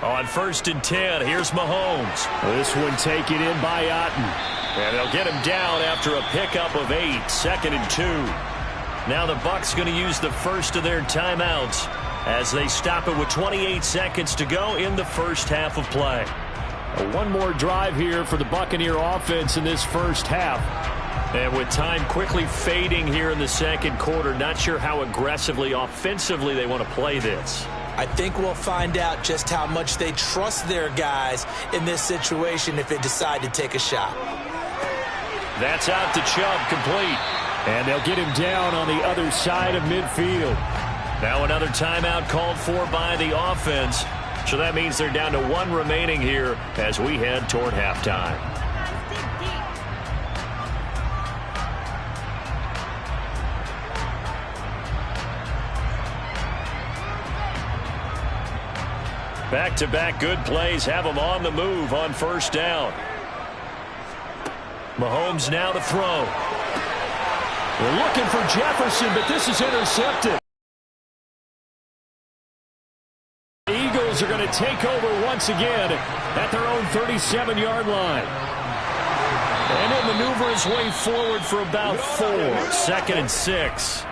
On 1st and 10, here's Mahomes. This one taken in by Otten. And they'll get him down after a pickup of 8, 2nd and 2. Now the Bucs going to use the first of their timeouts as they stop it with 28 seconds to go in the first half of play. One more drive here for the Buccaneer offense in this first half. And with time quickly fading here in the second quarter, not sure how aggressively, offensively they want to play this. I think we'll find out just how much they trust their guys in this situation if they decide to take a shot. That's out to Chubb, complete. And they'll get him down on the other side of midfield. Now another timeout called for by the offense So that means they're down to 1 remaining here as we head toward halftime. Back-to-back good plays have them on the move on first down. Mahomes now to throw. They're looking for Jefferson, but this is intercepted. The Eagles are going to take over once again at their own 37-yard line. And he'll maneuver his way forward for about 4. 2nd and 6.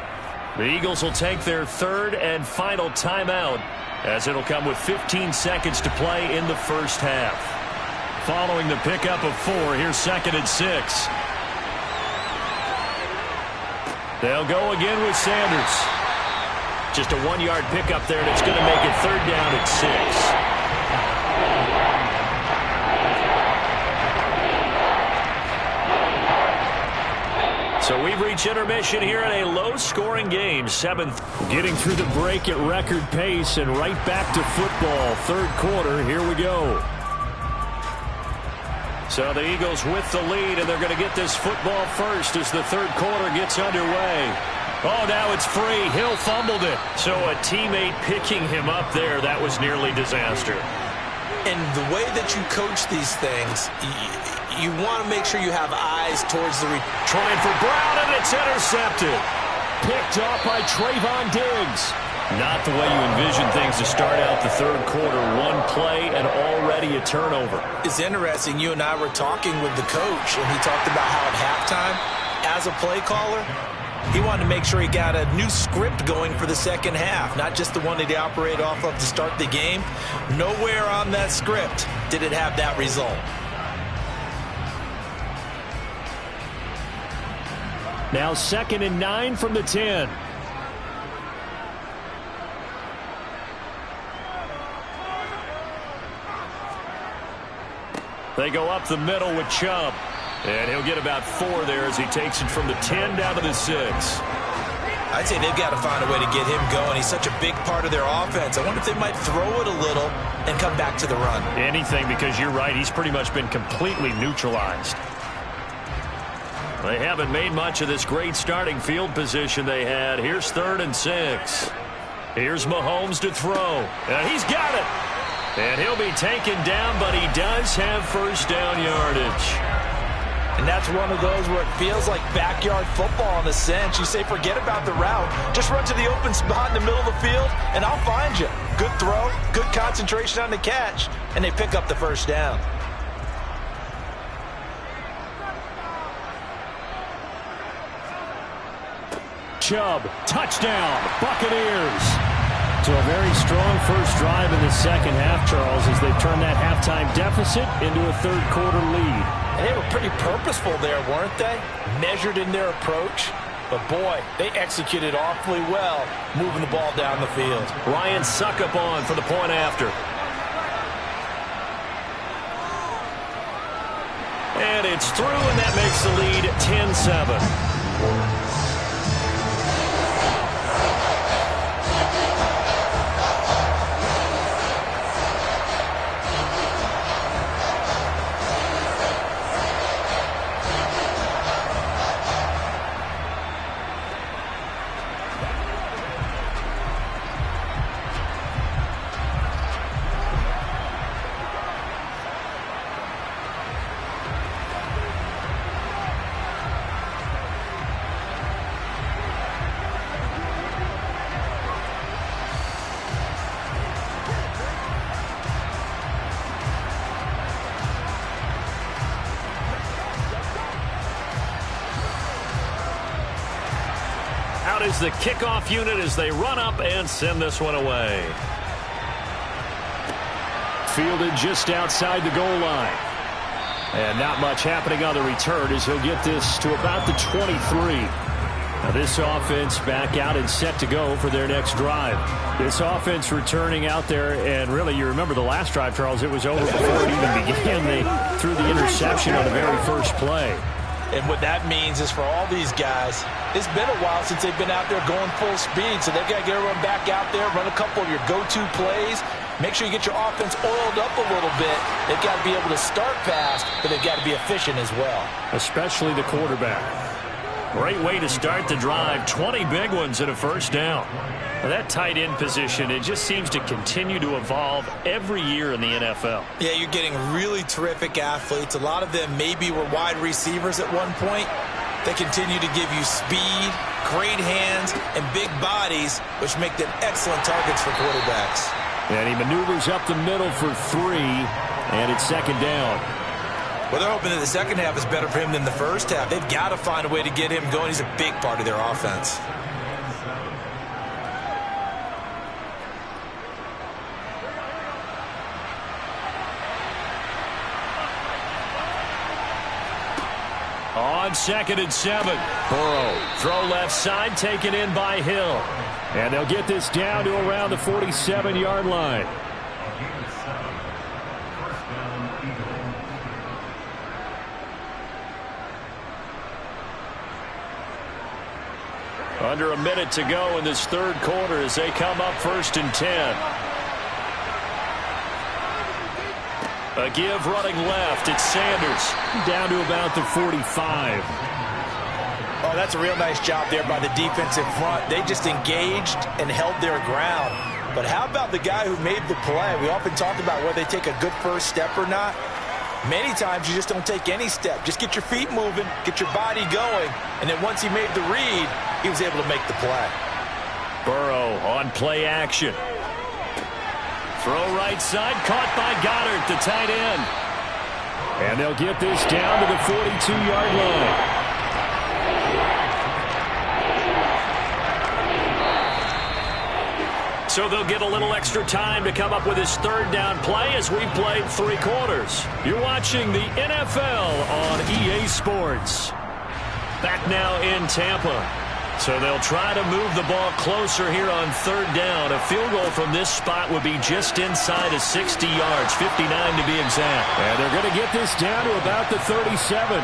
The Eagles will take their 3rd and final timeout, as it'll come with 15 seconds to play in the first half. Following the pickup of 4, here's 2nd and 6. They'll go again with Sanders. Just a 1-yard pickup there, and it's going to make it 3rd down and 6. So we've reached intermission here in a low-scoring game, 7th. Getting through the break at record pace and right back to football. 3rd quarter, here we go. So the Eagles with the lead, and they're going to get this football first as the 3rd quarter gets underway. Oh, now it's free. Hill fumbled it. So a teammate picking him up there, that was nearly disaster. And the way that you coach these things, you want to make sure you have eyes towards the trying for Brown, and it's intercepted. Picked off by Trayvon Diggs. Not the way you envision things to start out the 3rd quarter. 1 play and already a turnover. It's interesting. You and I were talking with the coach, and he talked about how at halftime, as a play caller, he wanted to make sure he got a new script going for the second half, not just the one that he operated off of to start the game. Nowhere on that script did it have that result. Now 2nd and 9 from the 10. They go up the middle with Chubb. And he'll get about 4 there as he takes it from the 10 down to the 6. I'd say they've got to find a way to get him going. He's such a big part of their offense. I wonder if they might throw it a little and come back to the run. Anything, because you're right. He's pretty much been completely neutralized. They haven't made much of this great starting field position they had. Here's 3rd and 6. Here's Mahomes to throw. And he's got it. And he'll be taken down, but he does have first down yardage. And that's one of those where it feels like backyard football in a sense. You say, forget about the route. Just run to the open spot in the middle of the field, and I'll find you. Good throw, good concentration on the catch, and they pick up the first down. Chubb, touchdown, Buccaneers. So a very strong first drive in the second half, Charles, as they turn that halftime deficit into a 3rd quarter lead. And they were pretty purposeful there, weren't they? Measured in their approach. But, boy, they executed awfully well moving the ball down the field. Ryan Suckup on for the point after. And it's through, and that makes the lead 10-7. Is the kickoff unit as they run up and send this one away. Fielded just outside the goal line. And not much happening on the return as he'll get this to about the 23. Now this offense back out and set to go for their next drive. This offense returning out there, and really you remember the last drive, Charles, it was over before it even began. They threw the interception on the very first play. And what that means is for all these guys, it's been a while since they've been out there going full speed, so they've got to get everyone back out there, run a couple of your go-to plays, Make sure you get your offense oiled up a little bit. They've got to be able to start fast, but they've got to be efficient as well. Especially the quarterback. Great way to start the drive. 20 big ones and a first down. Well, that tight end position, it just seems to continue to evolve every year in the NFL. Yeah, you're getting really terrific athletes. A lot of them maybe were wide receivers at one point. They continue to give you speed, great hands, and big bodies, which make them excellent targets for quarterbacks. And he maneuvers up the middle for 3, and it's second down. Well, they're hoping that the second half is better for him than the first half. They've got to find a way to get him going. He's a big part of their offense. On 2nd and 7. Burrow, throw left side, taken in by Hill. And they'll get this down to around the 47-yard line. Under a minute to go in this third quarter as they come up 1st and 10. A give running left. It's Sanders. Down to about the 45. Oh, that's a real nice job there by the defensive front. They just engaged and held their ground. But how about the guy who made the play? We often talk about whether they take a good first step or not. Many times you just don't take any step. Just get your feet moving, get your body going, and then once he made the read, he was able to make the play. Burrow on play action. Throw right side, caught by Goddard, the tight end. And they'll get this down to the 42-yard line. So they'll get a little extra time to come up with his third down play as we played 3 quarters. You're watching the NFL on EA Sports. Back now in Tampa. So they'll try to move the ball closer here on 3rd down. A field goal from this spot would be just inside of 60 yards, 59 to be exact. And they're going to get this down to about the 37.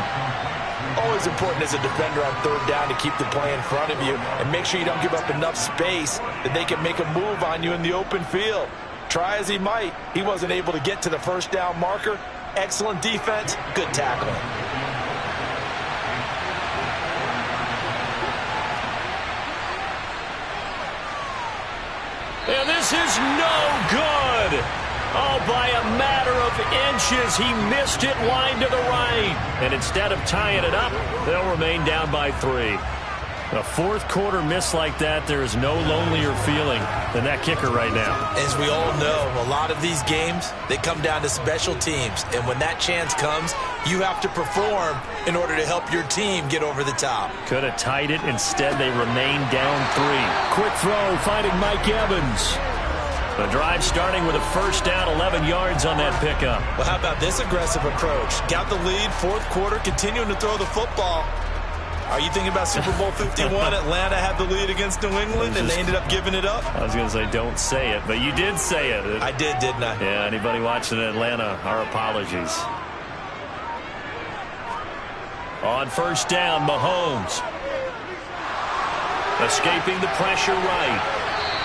Always important as a defender on 3rd down to keep the play in front of you and make sure you don't give up enough space that they can make a move on you in the open field. Try as he might, he wasn't able to get to the first down marker. Excellent defense, good tackling. And this is no good. Oh, by a matter of inches, he missed it wide to the right. And instead of tying it up, they'll remain down by 3. A fourth quarter miss like that, there is no lonelier feeling than that kicker right now. As we all know, a lot of these games, they come down to special teams. And when that chance comes, you have to perform in order to help your team get over the top. Could have tied it. Instead, they remain down 3. Quick throw, finding Mike Evans. The drive starting with a first down, 11 yards on that pickup. Well, how about this aggressive approach? Got the lead, fourth quarter, continuing to throw the football. Are you thinking about Super Bowl 51? Atlanta had the lead against New England, and they ended up giving it up? I was going to say, don't say it, but you did say it. I did, didn't I? Yeah, anybody watching Atlanta, our apologies. On first down, Mahomes. Escaping the pressure right.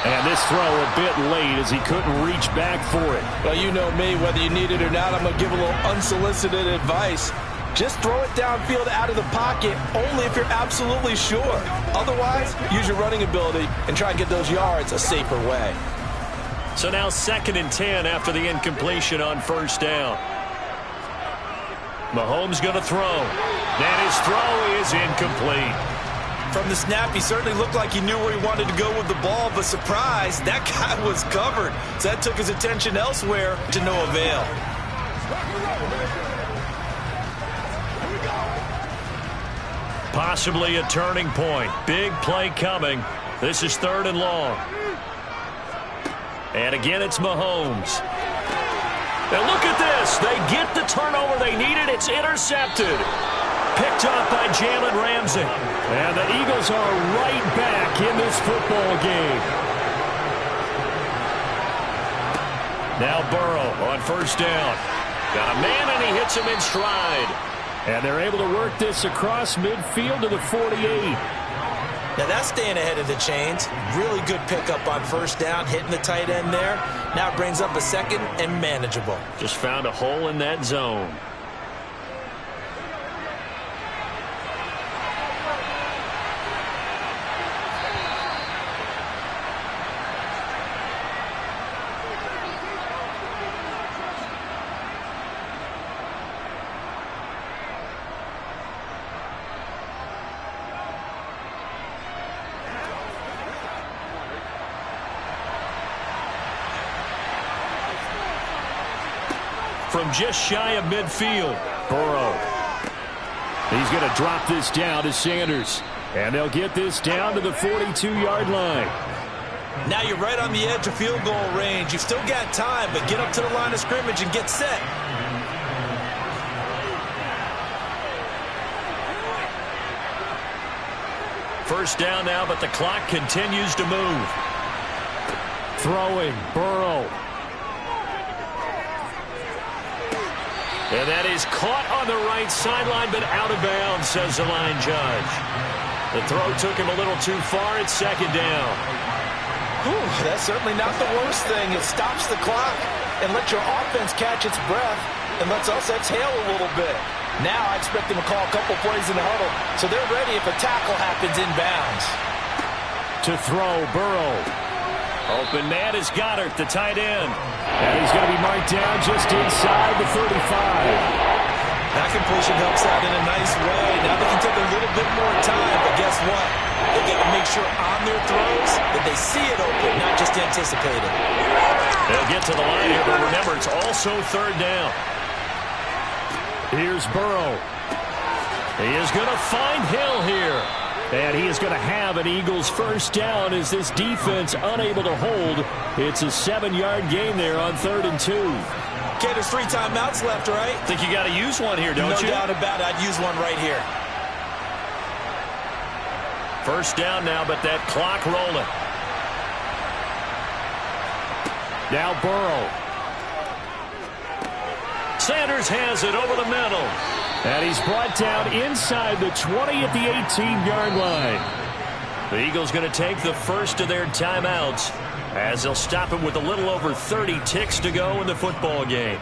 And this throw a bit late as he couldn't reach back for it. Well, you know me, whether you need it or not, I'm going to give a little unsolicited advice. Just throw it downfield out of the pocket only if you're absolutely sure. Otherwise, use your running ability and try and get those yards a safer way. So now 2nd and 10 after the incompletion on first down. Mahomes going to throw. And his throw is incomplete. From the snap, he certainly looked like he knew where he wanted to go with the ball, but surprise, that guy was covered. So that took his attention elsewhere to no avail. Possibly a turning point. Big play coming. This is 3rd and long. And again, it's Mahomes. And look at this. They get the turnover they needed. It's intercepted. Picked up by Jalen Ramsey. And the Eagles are right back in this football game. Now Burrow on first down. Got a man, and he hits him in stride. And they're able to work this across midfield to the 48. Now that's staying ahead of the chains. Really good pickup on first down, hitting the tight end there. Now it brings up a second and manageable. Just found a hole in that zone. From just shy of midfield, Burrow. He's going to drop this down to Sanders. And they'll get this down to the 42-yard line. Now you're right on the edge of field goal range. You've still got time, but get up to the line of scrimmage and get set. First down now, but the clock continues to move. Throwing, Burrow. And that is caught on the right sideline, but out of bounds, says the line judge. The throw took him a little too far. It's second down. Whew, that's certainly not the worst thing. It stops the clock and lets your offense catch its breath and lets us exhale a little bit. Now I expect them to call a couple plays in the huddle, so they're ready if a tackle happens inbounds. To throw, Burrow. Open man is Goddard, the tight end. And he's going to be marked down just inside the 35. That completion helps out in a nice way. Now they can take a little bit more time, but guess what? They got to make sure on their throws that they see it open, not just anticipate it. They'll get to the line here, but remember, it's also third down. Here's Burrow. He is going to find Hill here. And he is going to have an Eagles first down as this defense unable to hold. It's a 7-yard gain there on 3rd and 2. Okay, there's 3 timeouts left, right? Think you got to use one here, don't you? No doubt about it. I'd use one right here. First down now, but that clock rolling. Now Burrow. Sanders has it over the middle. And he's brought down inside the 20 at the 18-yard line. The Eagles going to take the first of their timeouts as they'll stop it with a little over 30 ticks to go in the football game.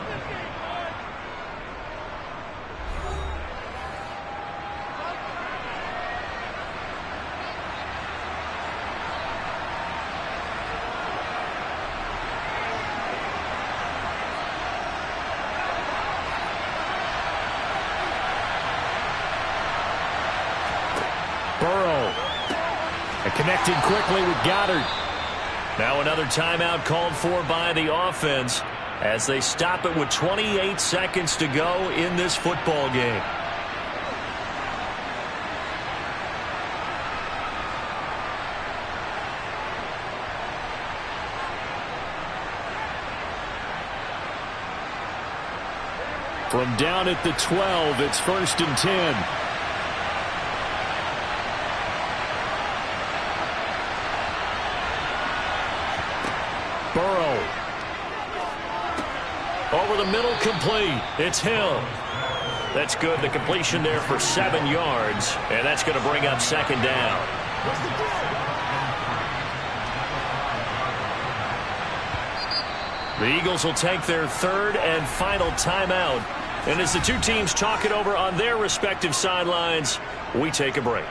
Burrow. And connected quickly with Goddard. Now another timeout called for by the offense as they stop it with 28 seconds to go in this football game. From down at the 12, it's 1st and 10. Burrow. Over the middle, complete. It's Hill. That's good. The completion there for 7 yards. And that's going to bring up 2nd down. The Eagles will take their 3rd and final timeout. And as the two teams talk it over on their respective sidelines, we take a break.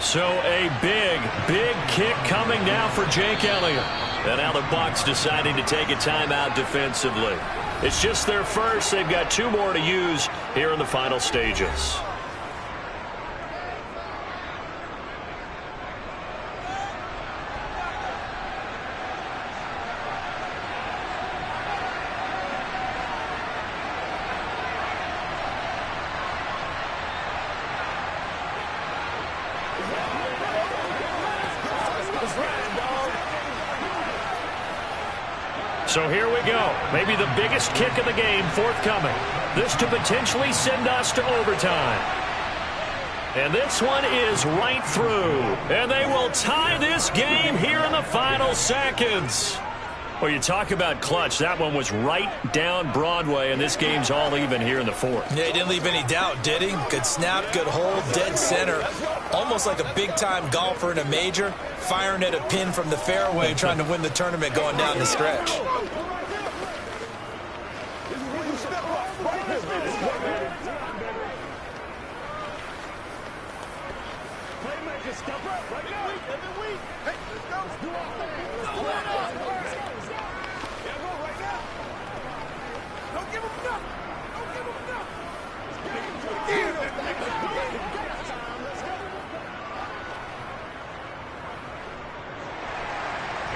So a big kick coming now for Jake Elliott. And now the Bucs deciding to take a timeout defensively. It's just their first. They've got 2 more to use here in the final stages. So here we go. Maybe the biggest kick of the game forthcoming. This to potentially send us to overtime. And this one is right through. And they will tie this game here in the final seconds. Well, you talk about clutch. That one was right down Broadway, and this game's all even here in the fourth. Yeah, he didn't leave any doubt, did he? Good snap, good hold, dead center. Almost like a big-time golfer in a major, firing at a pin from the fairway, trying to win the tournament going down the stretch.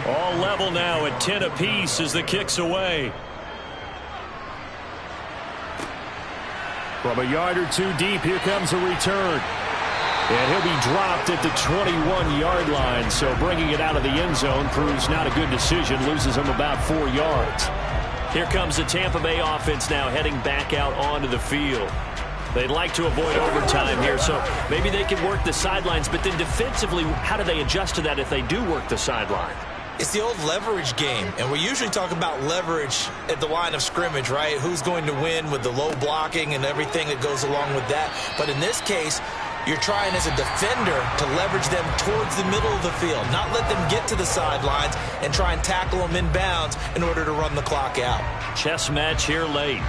All level now at 10 apiece as the kick's away. From a yard or two deep, here comes a return. And he'll be dropped at the 21-yard line, so bringing it out of the end zone proves not a good decision, loses him about 4 yards. Here comes the Tampa Bay offense now heading back out onto the field. They'd like to avoid overtime here, so maybe they can work the sidelines, but then defensively, how do they adjust to that if they do work the sideline? It's the old leverage game, and we usually talk about leverage at the line of scrimmage, right? Who's going to win with the low blocking and everything that goes along with that. But in this case, you're trying as a defender to leverage them towards the middle of the field, not let them get to the sidelines and try and tackle them in bounds in order to run the clock out. Chess match here late.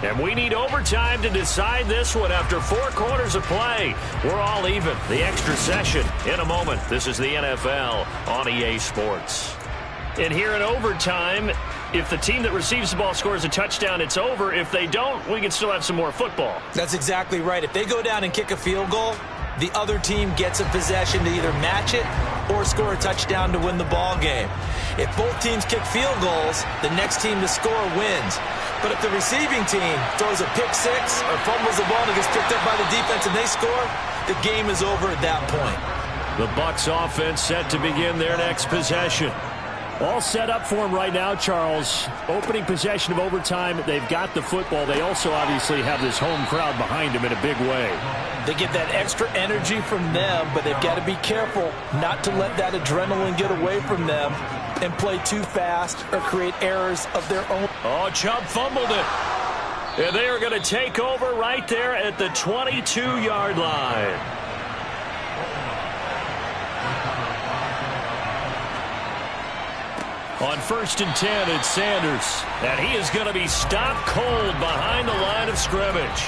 And we need overtime to decide this one after 4 quarters of play. We're all even. The extra session in a moment. This is the NFL on EA Sports. And here in overtime, if the team that receives the ball scores a touchdown, it's over. If they don't, we can still have some more football. That's exactly right. If they go down and kick a field goal, the other team gets a possession to either match it or score a touchdown to win the ball game. If both teams kick field goals, the next team to score wins. But if the receiving team throws a pick six or fumbles the ball and gets picked up by the defense and they score, the game is over at that point. The Bucs offense set to begin their next possession. All set up for him right now, Charles. Opening possession of overtime. They've got the football. They also obviously have this home crowd behind them in a big way. They get that extra energy from them, but they've got to be careful not to let that adrenaline get away from them and play too fast or create errors of their own. Oh, Chubb fumbled it. And they are going to take over right there at the 22-yard line. On 1st and 10, it's Sanders. And he is going to be stopped cold behind the line of scrimmage.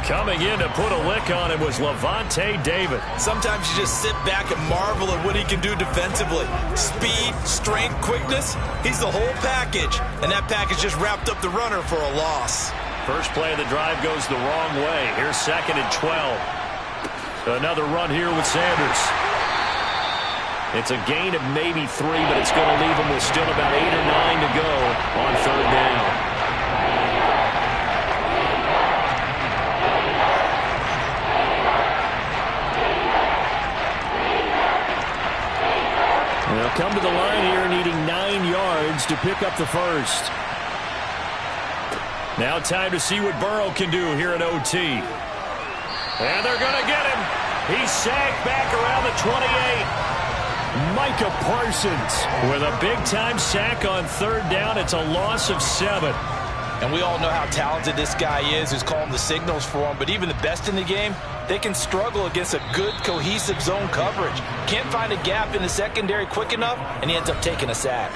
Coming in to put a lick on him was Lavonte David. Sometimes you just sit back and marvel at what he can do defensively. Speed, strength, quickness, he's the whole package. And that package just wrapped up the runner for a loss. First play of the drive goes the wrong way. Here's 2nd and 12. Another run here with Sanders. It's a gain of maybe 3, but it's going to leave him with still about 8 or 9 to go on 3rd down. They'll come to the line here needing 9 yards to pick up the first. Now time to see what Burrow can do here in OT. And they're going to get him. He's sacked back around the 28. Micah Parsons with a big-time sack on 3rd down. It's a loss of 7. And we all know how talented this guy is who's calling the signals for him. But even the best in the game, they can struggle against a good, cohesive zone coverage. Can't find a gap in the secondary quick enough, and he ends up taking a sack.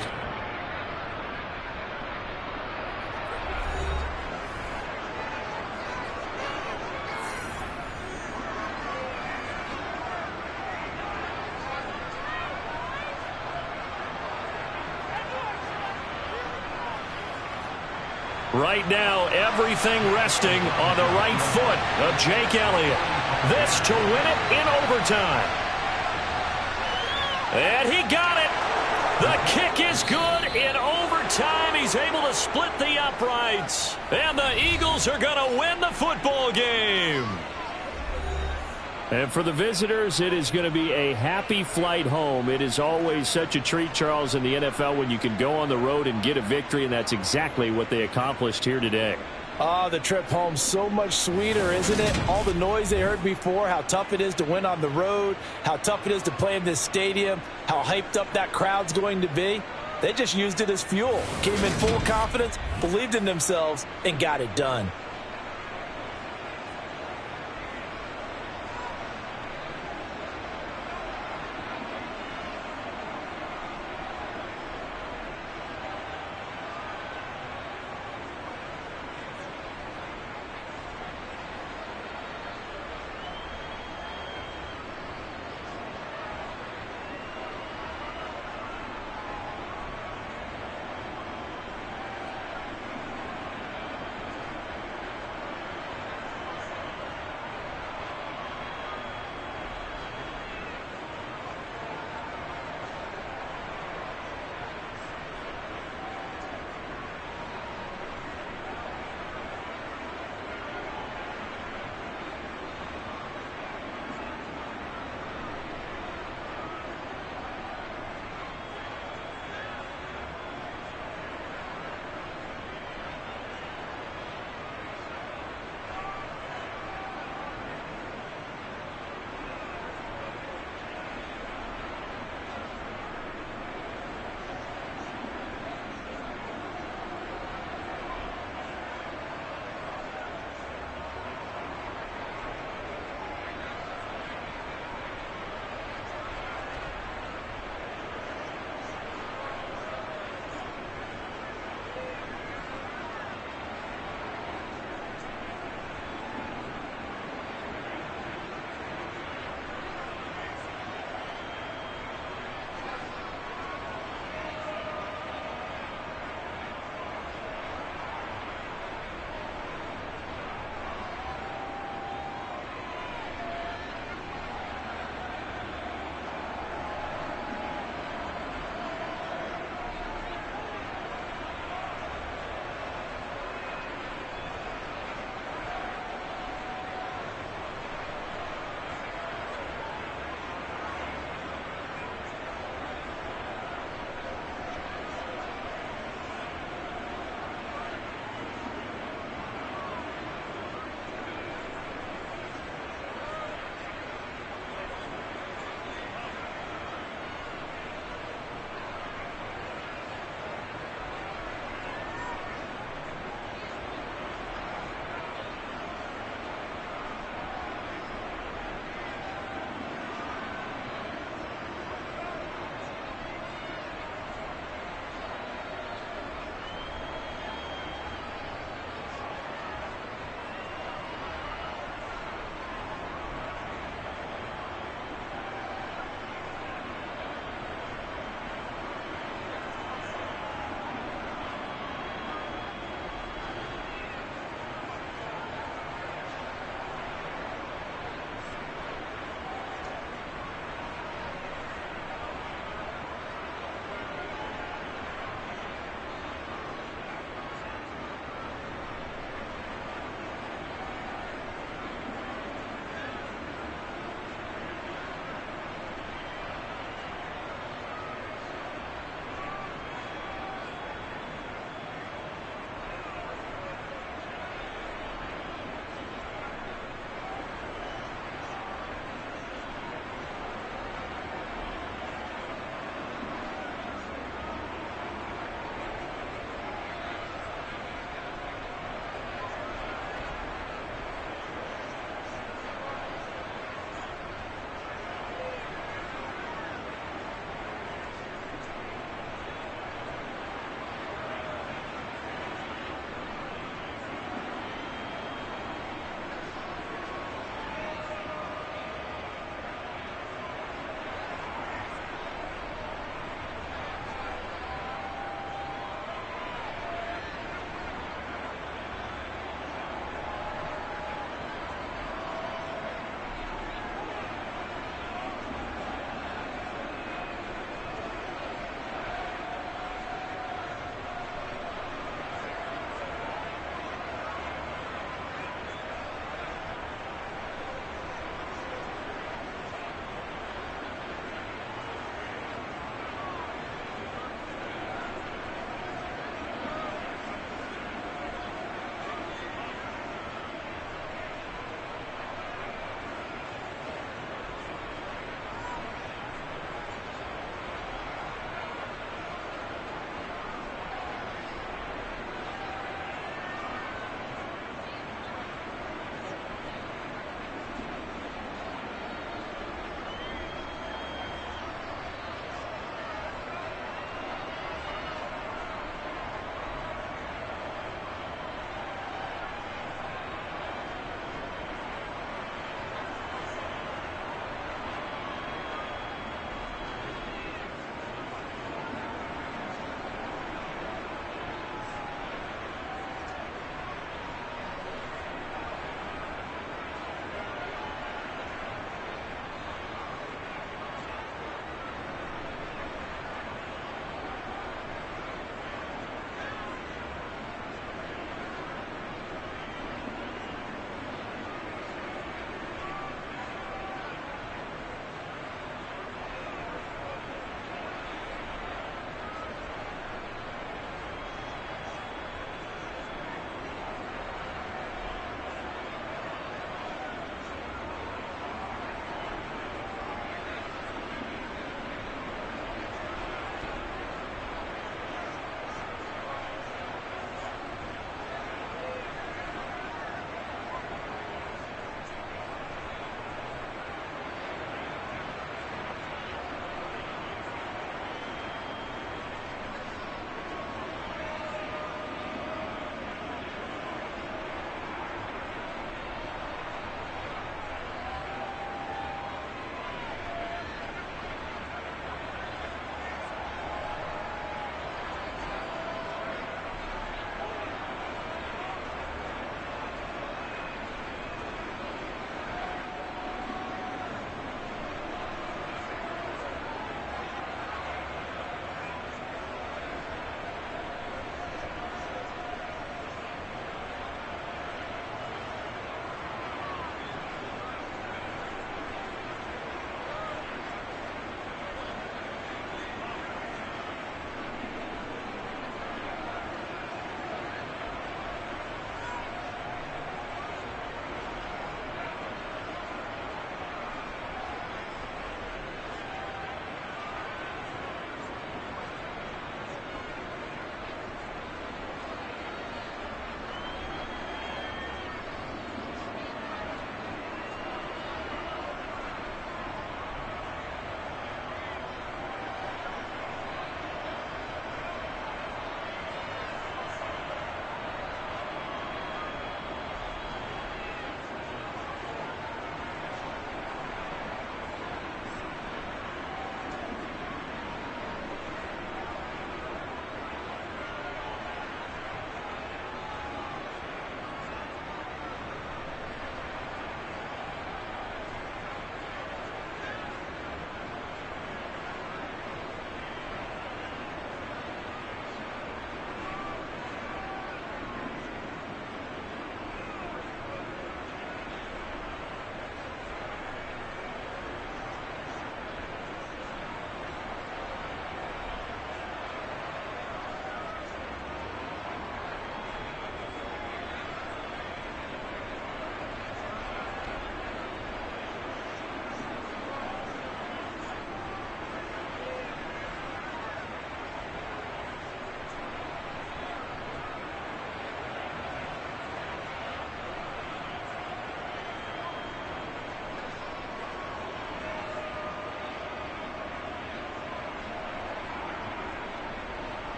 Right now, everything resting on the right foot of Jake Elliott. This to win it in overtime. And he got it. The kick is good in overtime. He's able to split the uprights. And the Eagles are going to win the football game. And for the visitors, it is going to be a happy flight home. It is always such a treat, Charles, in the NFL when you can go on the road and get a victory, and that's exactly what they accomplished here today. Oh, the trip home so much sweeter, isn't it? All the noise they heard before, how tough it is to win on the road, how tough it is to play in this stadium, how hyped up that crowd's going to be. They just used it as fuel, came in full confidence, believed in themselves, and got it done.